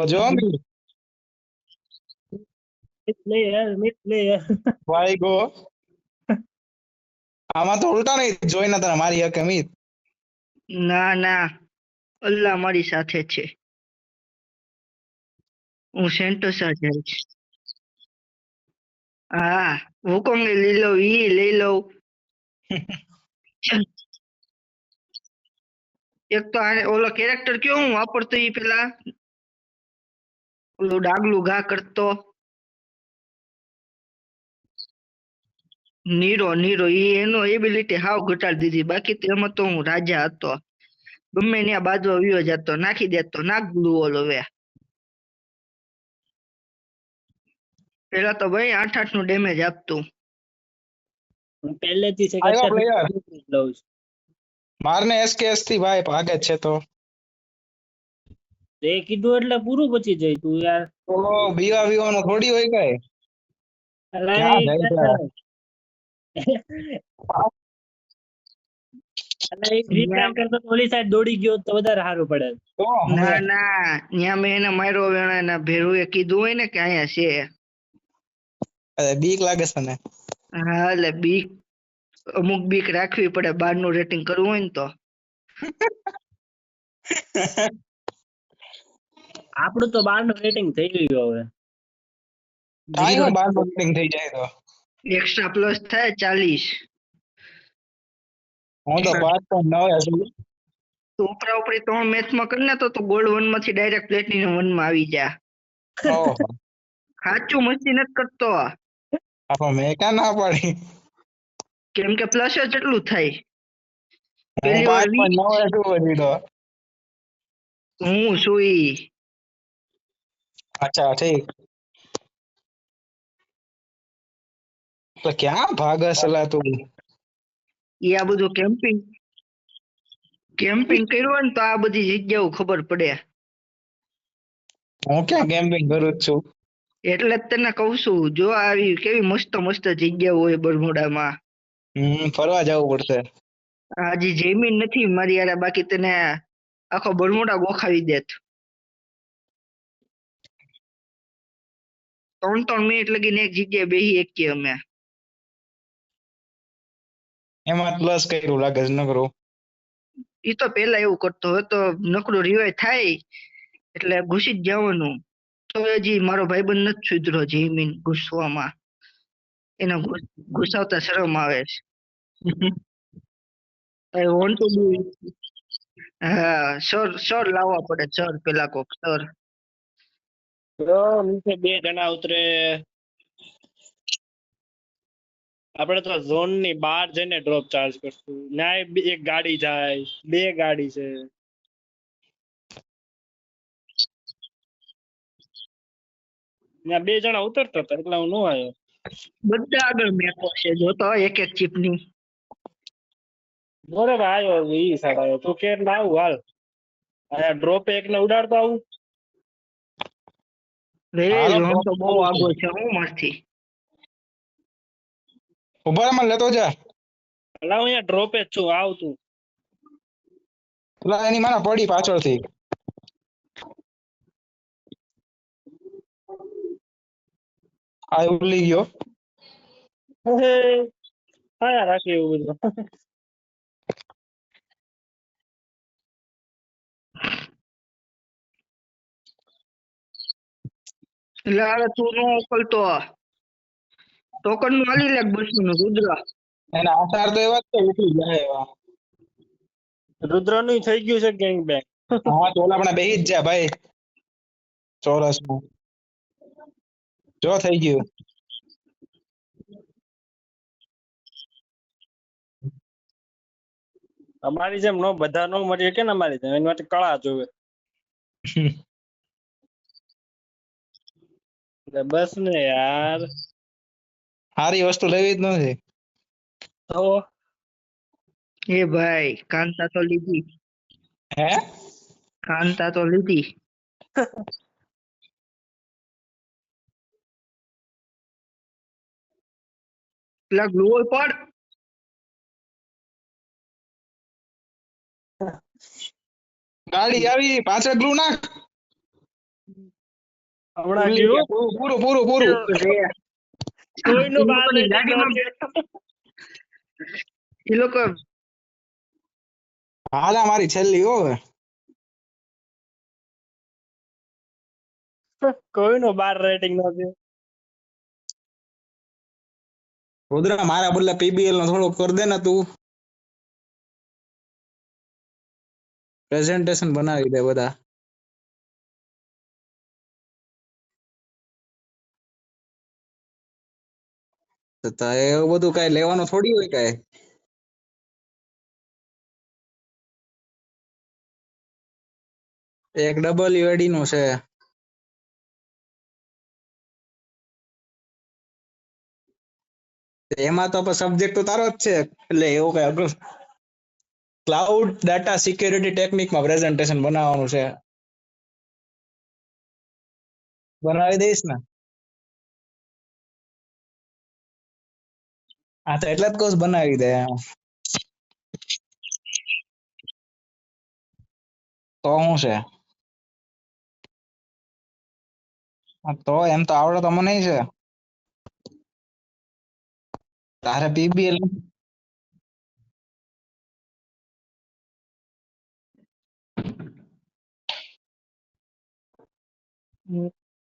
મિત લે યાર, મિત લે યાર. ભાઈ ગો આમાં તો ઉલટા નહીં જોઈને તને મારી હકે મિત. ના ના, અલ્લાહ મારી સાથે છે. હું સેન્ટોસા જઈશ. હા, હુકમ લઈ લઉં, ઈ લઈ લઉં. એક તો ઓલો કેરેક્ટર કયો હું વાપરતો ઈ પેલા ઓલું ડાગલું ઘા કરતો નીરો નીરો ઈ એનો એબિલિટી હાવ ઘટાડી દીધી. બાકી તો એમાં તો હું રાજા હતો. ગમે ત્યાં બાજવા વિયો જતો, નાખી દેતો, નાક ગ્લુ ઓલો વે. પેલા તો ભાઈ 8-8 નું ડેમેજ આપતું. હું પહેલેથી છે કે આવ્યો અત્યારે player. લઉં છું. મારને SKS થી ભાઈ ભાગે જ છે તો તે કીધું એટલે પૂરું બચી જાય તું યાર. બીવા બીવાનો થોડી હોય કઈ. અલા ક્યાં એ જાય છે? અલા એ free fire કરતો તો ઓલી સાઈડ દોડી ગયો તો વધારે સારું પડે. તો ના ના, ત્યાં મેં એને માર્યો વેણા એના ભેરું એ કીધું હોય ને કે અહીંયા છે. અરે બીક લાગે છે ને. હા એટલે બીક, અમુક બીક રાખવી પડે બારનું રેટિંગ કરવું હોય ને તો. આપણું તો 12 નું રેટિંગ થઈ ગયું હવે. કાંઈ હું બાર બોટિંગ થઈ જાય તો એક્સ્ટ્રા પ્લસ થાય 40. હું તો 5.9 છું. તો ઉપરા ઉપરી 3 મેચમાં કરી નાખતો તો ગોલ્ડ 1 માંથી ડાયરેક્ટ પ્લેટિનમ 1 માં આવી જા. ઓહો સાચું મસ્તી નથી કરતો. આપો મેં ક્યાં ના પાડી. કેમ કે પ્લસ જ એટલું થાય. હું પેલી વાર 5.9 છું હજી તો. હું છું ઈ. અચ્છા ઠીક. તો ક્યાં ભાગસ લા તું? ઈ આ બધું કેમ્પિંગ કર્યું હોય ને તો આ બધી જગ્યાઓ ખબર પડે. હું ક્યાં ગેમિંગ કરું જ છું. એટલે જ તને કહું છું, જો આવી કેવી મસ્ત મસ્ત જગ્યાઓ હોય બરમુડામાં. ફરવા જવું પડશે. હજી જમીન નથી મારી યાર, બાકી તને આખો બરમુડા ગોખાવી દેત. 3 મિનિટ લગીને એક જગ્યાએ બેહી એકીએ અમે. એમાં પ્લસ કર્યું લાગે છે નકરું. ઈ તો પેલા એવું કરતો, હવે તો નકરું રિવાય થાય એટલે ઘૂસી જ જવાનું. તો હજી મારો ભાઈબંધ નથી સુધરો જમીન ઘૂસવામાં. એને ઘૂસાવતા શરમ આવે છે. I want to be. હા, સર લાવવા પડે, સર પેલા કોક સર. તો નીચે 2 જણા ઉતરે. આપણે તો ઝોન ની બહાર જઈને ડ્રોપ ચાર્જ કરશું. ના એક ગાડી જાય, 2 ગાડી છે. ત્યાં 2 જણા ઉતરતા હતા એટલે હું ન આવ્યો. બધા આગળ મેકો છે, જોતો એક એક ચીપની. બરોબર આવ્યો ઈ સાઈડ આવ્યો. તું કે ના આવું હાલ. અહીંયા ડ્રોપ એકને ઉડાડતો આવું. રે હાલો, ઝોન તો drop બહુ ચાલુ છે. આગળ છે હું મારથી. ઉભા મને લેતો જા. અલા હું અહીંયા ડ્રોપે જ છું, આવ તું. પેલા એની મારા પડી પાછળથી. આ ઉલી ગયો. હા રાખી એવું બધું. એટલે હવે તું નો ઉકલતો. ટોકન નું આલી લે 200 નું રુદ્ર. એના આસાર તો એવા જ છે ઉઠી જાય એવા. રુદ્ર નું થઈ ગયું છે ગેંગ બેંગ. હા તો ઓલા આપણે બેહી જ જા ભાઈ. ચોરસમાં. જો થઈ ગયું. અમારી જેમ નો બધા નો મળી કે ને અમારી જેમ એની માટે કળા જોવે. એટલે બસ ને યાર. સારી વસ્તુ લેવી જ નથી. તો એ ભાઈ કાંતા તો લીધી. હે કાંતા તો લીધી. પેલા ગ્લોવલ પડ. ગાડી આવી પાછળ ગ્લુ નાખ. હમણાં ગયું પૂરું પૂરું પૂરું કોઈનું ઈ બાર લોકોની rating ગાડીમાં નહોતું. એ લોકો હાલા મારી છેલ્લી હો હવે. કોઈનું બાર રેટિંગ નહોતું. રુદ્ર મારા બદલે પીબીએલ નો થોડુંક કર દે ને તું પ્રેઝન્ટેશન બનાવી દે બધા તો એવું બધું કઈ લેવાનું થોડી હોય કઈ એક WAD નું છે એમાં તો સબ્જેક્ટ તો તારો જ છે એટલે એવું કઈ અઘરું ક્લાઉડ ડાટા સિક્યોરિટી ટેકનિકમાં પ્રેઝન્ટેશન બનાવવાનું છે બનાવી દઈશ ને હા તો એટલે જ કહું છું, બનાવી દે એમ. તો શું છે હા, તો એમ તો આવડે તો મને છે તારે પીબીએલ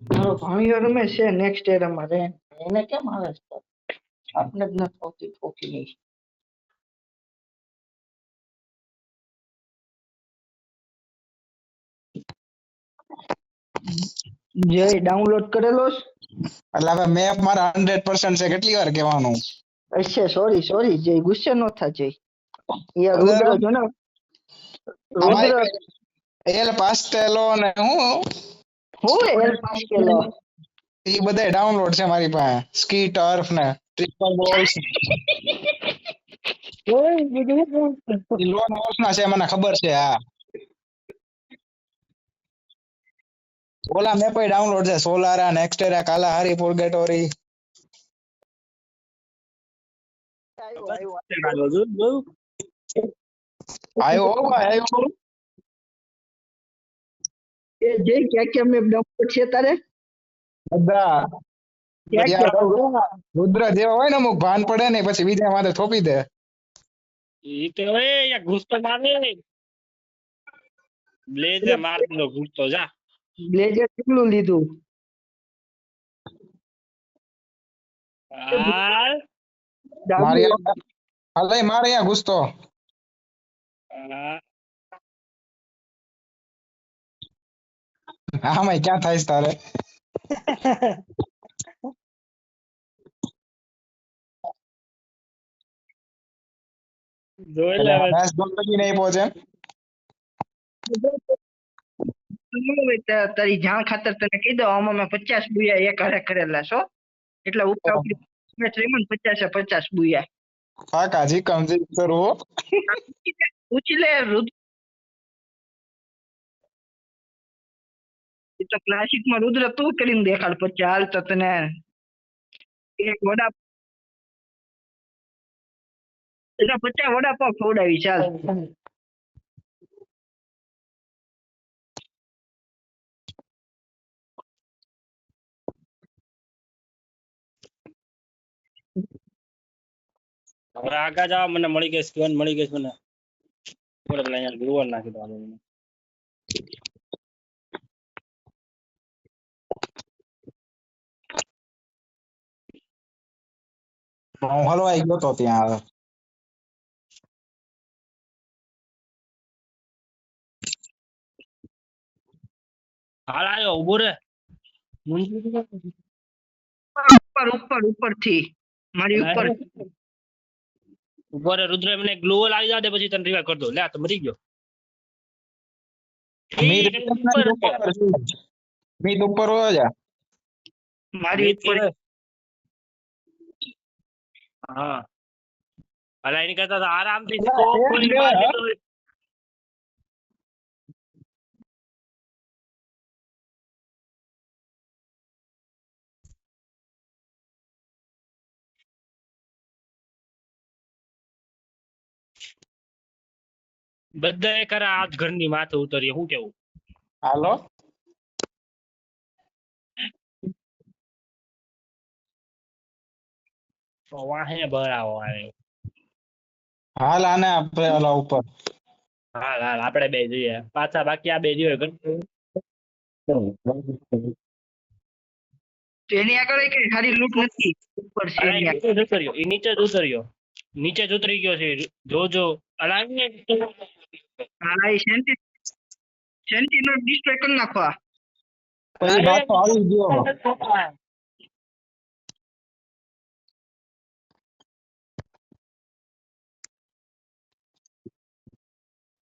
મારો ભાણિયો રમે છે નેક્સ્ટ એરામાં રે એને કેમ આવે છે આપણે જ નથી આવતી ઠોકી નહીં જય ડાઉનલોડ કરેલો છે એટલે હવે મેપ મારા 100% છે કેટલી વાર કહેવાનું અચ્છા સોરી જય ગુસ્સે નો થા જય યાર રુદ્ર જો ને રુદ્ર એલ પાસ્ટેલો ને હું એલ પાસ કેલો એ બધા ડાઉનલોડ છે મારી પાસે સ્કી ટર્ફ ને ટ્રિપલ બોલ્સ લોન ઓફ ના છે મને ખબર છે હા ઓલા મેં પણ ડાઉનલોડ છે સોલારા નેક્સ્ટેરા કાલાહારી પુર્ગેટોરી આવ્યો હો ભાઈ આવ્યો એ જય ક્યાં મેં ડાઉનલોડ છે તારે બધા ક્યાં યાર ક્યાં રુદ્ર જેવો હોય ને અમુક ભાન પડે ને પછી બીજા માથે થોપી દે ઈ તો હવે યા ઘૂસતો મારે બ્લેઝે માર દીધો ઘૂસતો જા બ્લેઝર કેટલું લીધું હાલ મારી હાલે મારે અહીંયા ઘૂસતો હા. આમાં ક્યાં થાય છે તારે જોઈ એટલે લે હવે મેચ ગોલ લગી નહીં પહોંચે તારી જાણ ખાતર તને કહી દઉં આમાં મેં 50 બુયા એક હારે કરેલા છો એટલે ઉપર મેચ રમી 50 બુયા કાકા જી કમ જી કરું પૂછી લે રુદ્ર એ તો ક્લાસિક માં રુદ્ર તું કરીને દેખાડ પછી હાલ તો તને એક વડા 50 વડાપાવ ખવડાવી ચાલ હવે આગળ જવા મને મળી ગઈ સ્કીન મળી ગઈ છે મને બોલે પેલા અહીંયા ગ્રુવર નાખી દો હું હલવાઈ ગયો તો ત્યાં હવે હાલ આવ્યો ઉભો રે ઉપર થી મારી ઉપર ઉભો રે રુદ્ર મને ગ્લોવલ આવી જાવ પછી તને રિવાઇવ કરી દો લે આ તો મરી ગયો મીત ઉપર હોય જા મારી ઉપર હા અલા એની કરતા તો આરામથી સ્કોપ ખોલીને માર દીધો બધા કરે આજ ઘરની માથે ઉતરીએ શું કેવું હાલો વાહે ભરાવો આવે. હાલ આને આપણે ઓલા ઉપર હાલ હાલ આપણે બે જોઈએ પાછા, બાકી આ બે જોઈએ. તો એની આગળ કઈ સારી લૂંટ નથી ઉપર છે અલા, એની એ નીચે જ ઉતર્યો, એ નીચે જ ઉતર્યો, નીચે જ ઉતરી ગયો છે. જોજો અલા, હા એ સેન્ટીનો ડિસ્ટ્રોય કરી નાખવા. પછી પાછો આવી ગયો.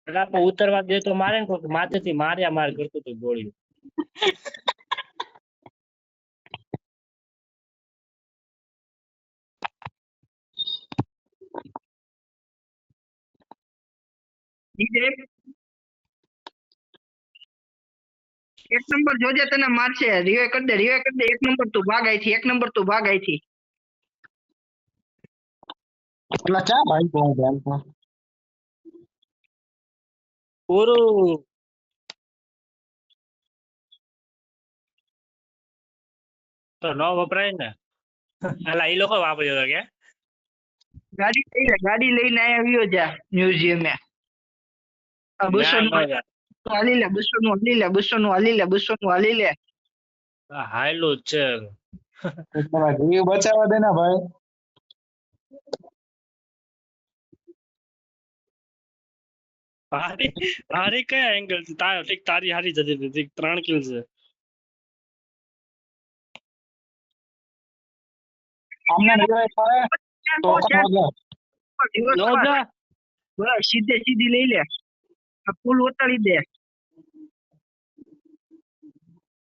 અલા, પણ ઉતરવા દે તો મારે ને કોક માથેથી માર્યા માર કરતું હતું ગોળી. એક નંબર જોજે તને મારશે. રિવે કરી દે, રિવે કરી દે. એક નંબર તું ભાગ અહીંથી, એક નંબર તું ભાગ અહીંથી. એટલે ક્યાં ભાઈ બહુ ધ્યાન પૂરું તો ન વપરાય ને. અલા, એ લોકો વાપર્યો હતો કે ગાડી લઈને આવ્યો જા મ્યુઝિયમે. આ 200 નું હાલી લે, 200 નું હાલી લે, 200 નું હાલી લે, 200 નું હાલી લે. હાયલું જ છે. જીવ બચાવવા દે ને ભાઈ. હારી કયા એંગલ થી તારી હારી જતી હતી. 3 કિલ છે. આમને રિવાઇવ કરે તો કામ વગર. નો જા. બસ સીધી લઈ લે. આ પુલ ઉતારી દે.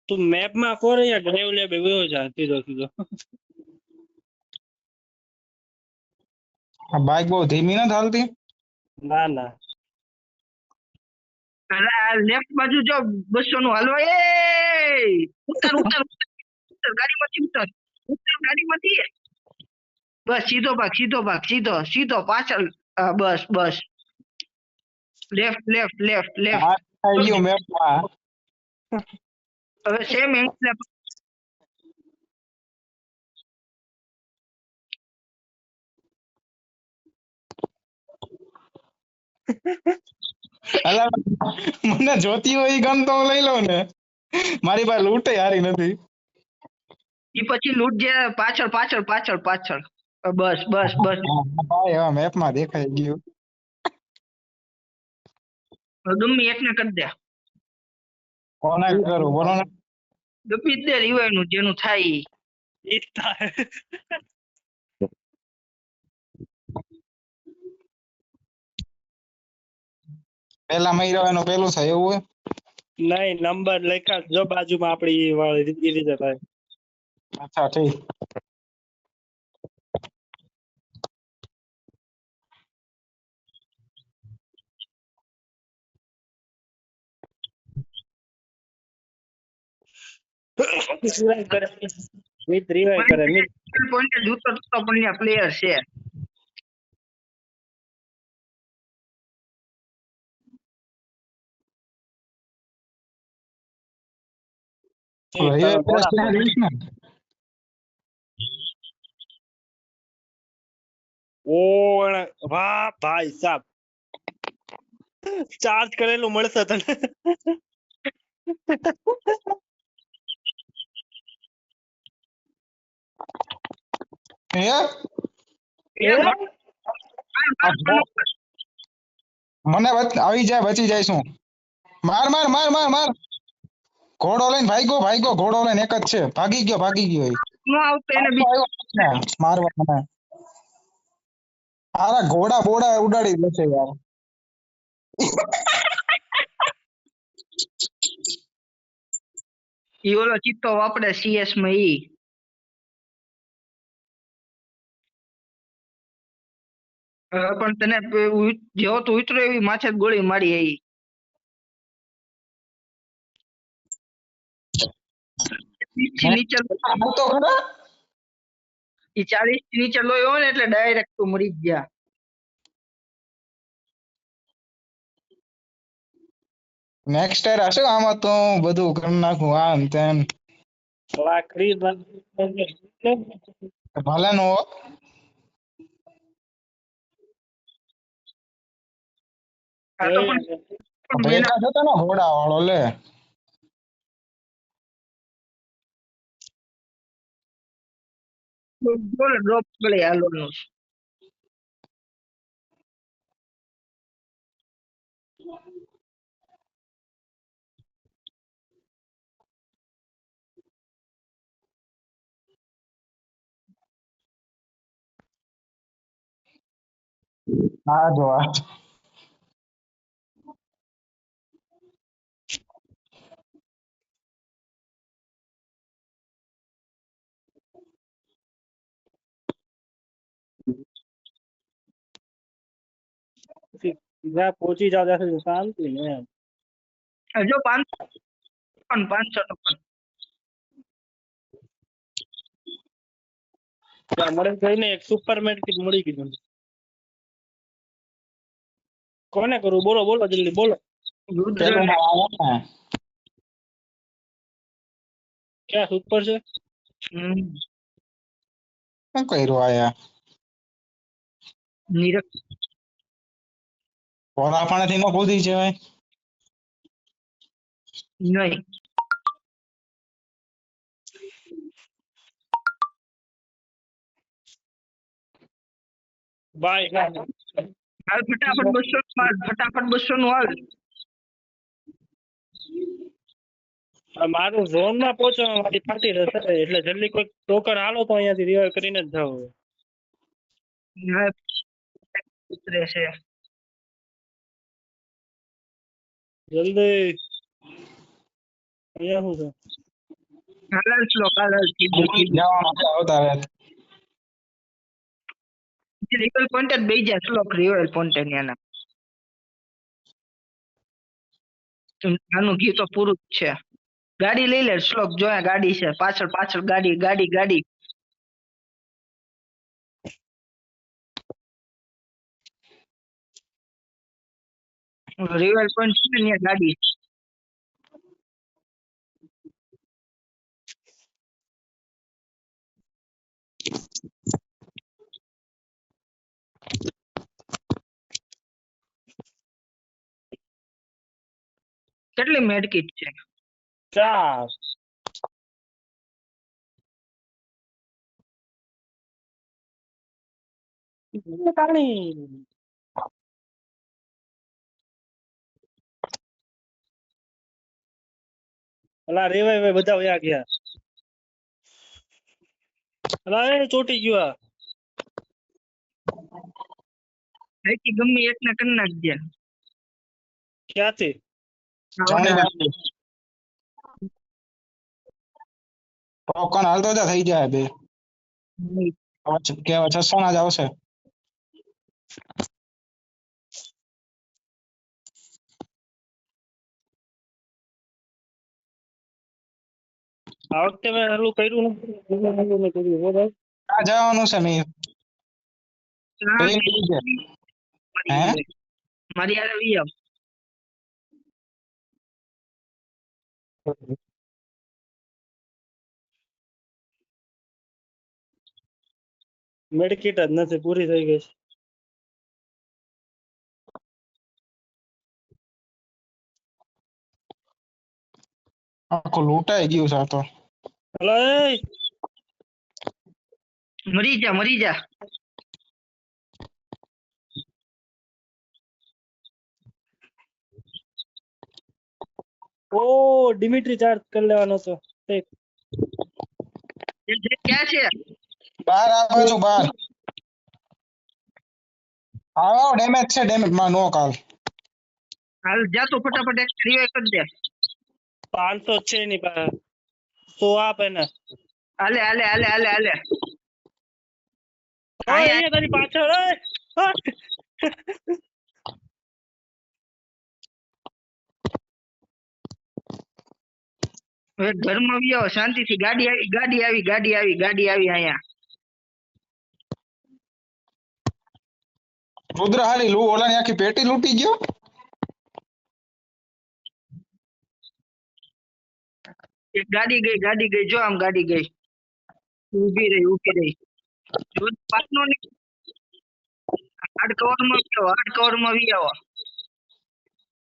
તું મેપ માં કોર યાર ડ્રાઈવ લે બે વયો જા સીધો. આ બાઇક બહુ ધીમી નથી હાલતી. ના ના, અરે આ લેફ્ટ બાજુ જો 200 નું હાલવા. એ ઉતર ઉતર ઉતર ગાડીમાંથી ઉતર ગાડીમાંથી. બસ સીધો ભાગ, સીધો ભાગ, સીધો પાછળ. હા, બસ લેફ્ટ લેફ્ટ લેફ્ટ લેફ્ટ. આ આવી ગયું મેપમાં. હવે સેમ એંગલ. અલા, મને જોતી હોય ઈ ગન તો હું લઈ લઉં ને. મારી પાસે લૂંટે હારી નથી. ઈ પછી લૂટ જે પાછળ પાછળ પાછળ પાછળ. બસ બસ બસ. હા, ભાઈ હવે મેપમાં દેખાઈ ગયું. ગમે એકને કરી દે. કોને કરું બોલો ને. ગપી જ દે રિવાઈવ નું જેનું થાય ઈ. ઈ થાય. પેલા મહિરો એનું પેલું થાય એવું હોય. નહીં, નંબર લખ્યા જો બાજુમાં આપડી વાળી એ રીતે થાય. અચ્છા ઠીક. મિત રિવાઈવ કરે મિત. પોઈન્ટ જૂતો પણ પ્લેયર છે. revive કરે છે રીલ્સ ને. ઓ વાહ ભાઈ સાહેબ, ચાર્જ કરેલું મળશે તને. હે મને આવી જાય બચી જાય શું. માર માર માર માર માર. ઘોડો લઈને ભાગ્યો ઘોડો લઈને એક જ છે. ભાગી ગયો નો આવતો એને મારવા મને. આરા ઘોડા બોડા ઉડાડી દે છે યાર. ઈ ઓલો ચિત્તો વાપરે CS માં ઈ. પણ તને જેવો તો ઉતરો એવી માથે ગોળી મારી ઈ. નીચે તો ખરા ઈ 40 થી નીચે લોયો હોય ને એટલે ડાયરેક્ટ તું મરી જ ગયા. નેક્સ્ટ ટાઈમ હશે આમાં તો બધું કરી નાખું આમ તેમ. લાકડી ભલે નો આ તો પણ ભેગા મેના થતા ને ઘોડા વાળો લે બોલ ડ્રોપ કરે હાલો નું હા જો આ જ્યાં પહોંચી જાવ ત્યાંથી શાંતિ ને એમ. જો 500 નો પણ ત્યાં મળે જઈને એક સુપર મેડકિટ મળી ગઈ મને. કોને કરું બોલો બોલો જલ્દી બોલો. રુદ્ર પેલું ને માં આવે ને ક્યાં સુપર છે? શું કર્યું આયા નીરજ ભોળા પાણીથી નો કૂદી છે ભાઈ નહીં બાય હાલ ફટાફટ 200 માર ફટાફટ 200 નું હાલ મારું ઝોન માં પહોંચવા મારી ફાટી રહેશે એટલે જલ્દી કોઈ ટોકન હાલો તો અહીંયાથી રિવાઈવ કરીને જ જાવ. હા, ઉતરે છે જલ્દી અહીંયા શું છે? હાલ શ્લોક હાલ સીધું જવાનું છે આવતા હવે રિવલ પોઈન્ટ જ બેહી જા શ્લોક રિવલ પોઈન્ટ એના આનું ઘી તો પૂરું જ છે ગાડી લઈ લે શ્લોક જોયા ગાડી છે પાછળ પાછળ ગાડી ગાડી ગાડી રિવલ પોઈન્ટ છે ને ગાડી કેટલી મેડકીટ છે 4 પાણી. અલા રેવાય બધા વયા ગયા. અલા એ ચોટી ગયો આ. અહીંથી ગમે એકને કરી નાખજે ક્યાંથી? જમણી બાજુ ટોકન હાલતો જા થઈ જાય બે કેવા 600 ના જ આવશે આ વખતે મેં એટલું કર્યું નથી બરાબર. ક્યાં જવાનું છે મીર હા, કઈ જગ્યાએ? હે મારી યાર આવી જાવ મેડિકેટ જ નથી પૂરી થઈ ગઈ છે. આખું લૂંટાઈ ગયું છે આ તો અલા એ મરી જા ઓ ડિમિટ્રી ચાર્જ કરી લેવાનો હતો. એક ક્યાં છે બહાર આ બાજુ બહાર આવો ડેમેજ છે ડેમેજ માં નો કાલ હાલ જા તો ફટાફટ એક રિવાઇવ કરી દે 500 છે ની પાસે તો આપ એને. હાલે હાલે હાલે હાલે હાલે ઓય અહીંયા તારી પાછળ ઓય. હવે ઘરમાં આવી આવો શાંતિથી ગાડી આવી ગાડી આવી ગાડી આવી ગાડી આવી અહીંયા રુદ્ર હાલી લૂ ઓલાની આખી પેટી લૂંટી ગયો એક ગાડી ગઈ જો આમ ગાડી ગઈ ઊભી રહી જો પાછનો હાર્ડ કવર માં આવી આવો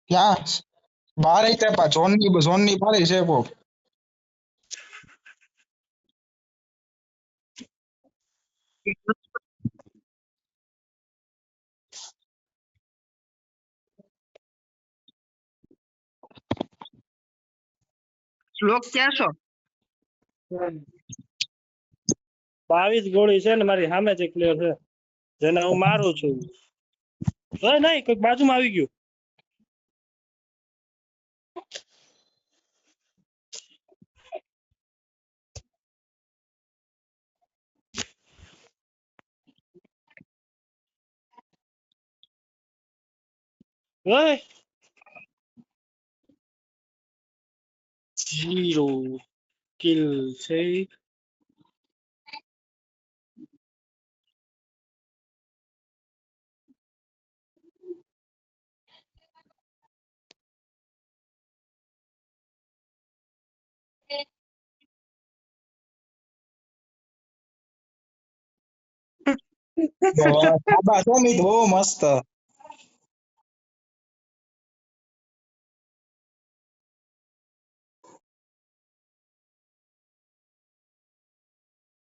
ત્યાં બારે તે ઝોનની પારી છે કોક. શ્લોક ક્યાં છો? 22 ગોળી છે ને મારી સામે જ એક પ્લેયર છે જેને હું મારું છું. નહીં કોઈક બાજુમાં આવી ગયું. ઓય 0 કિલ છે. શાબાશ હો મિત, બહુ મસ્ત.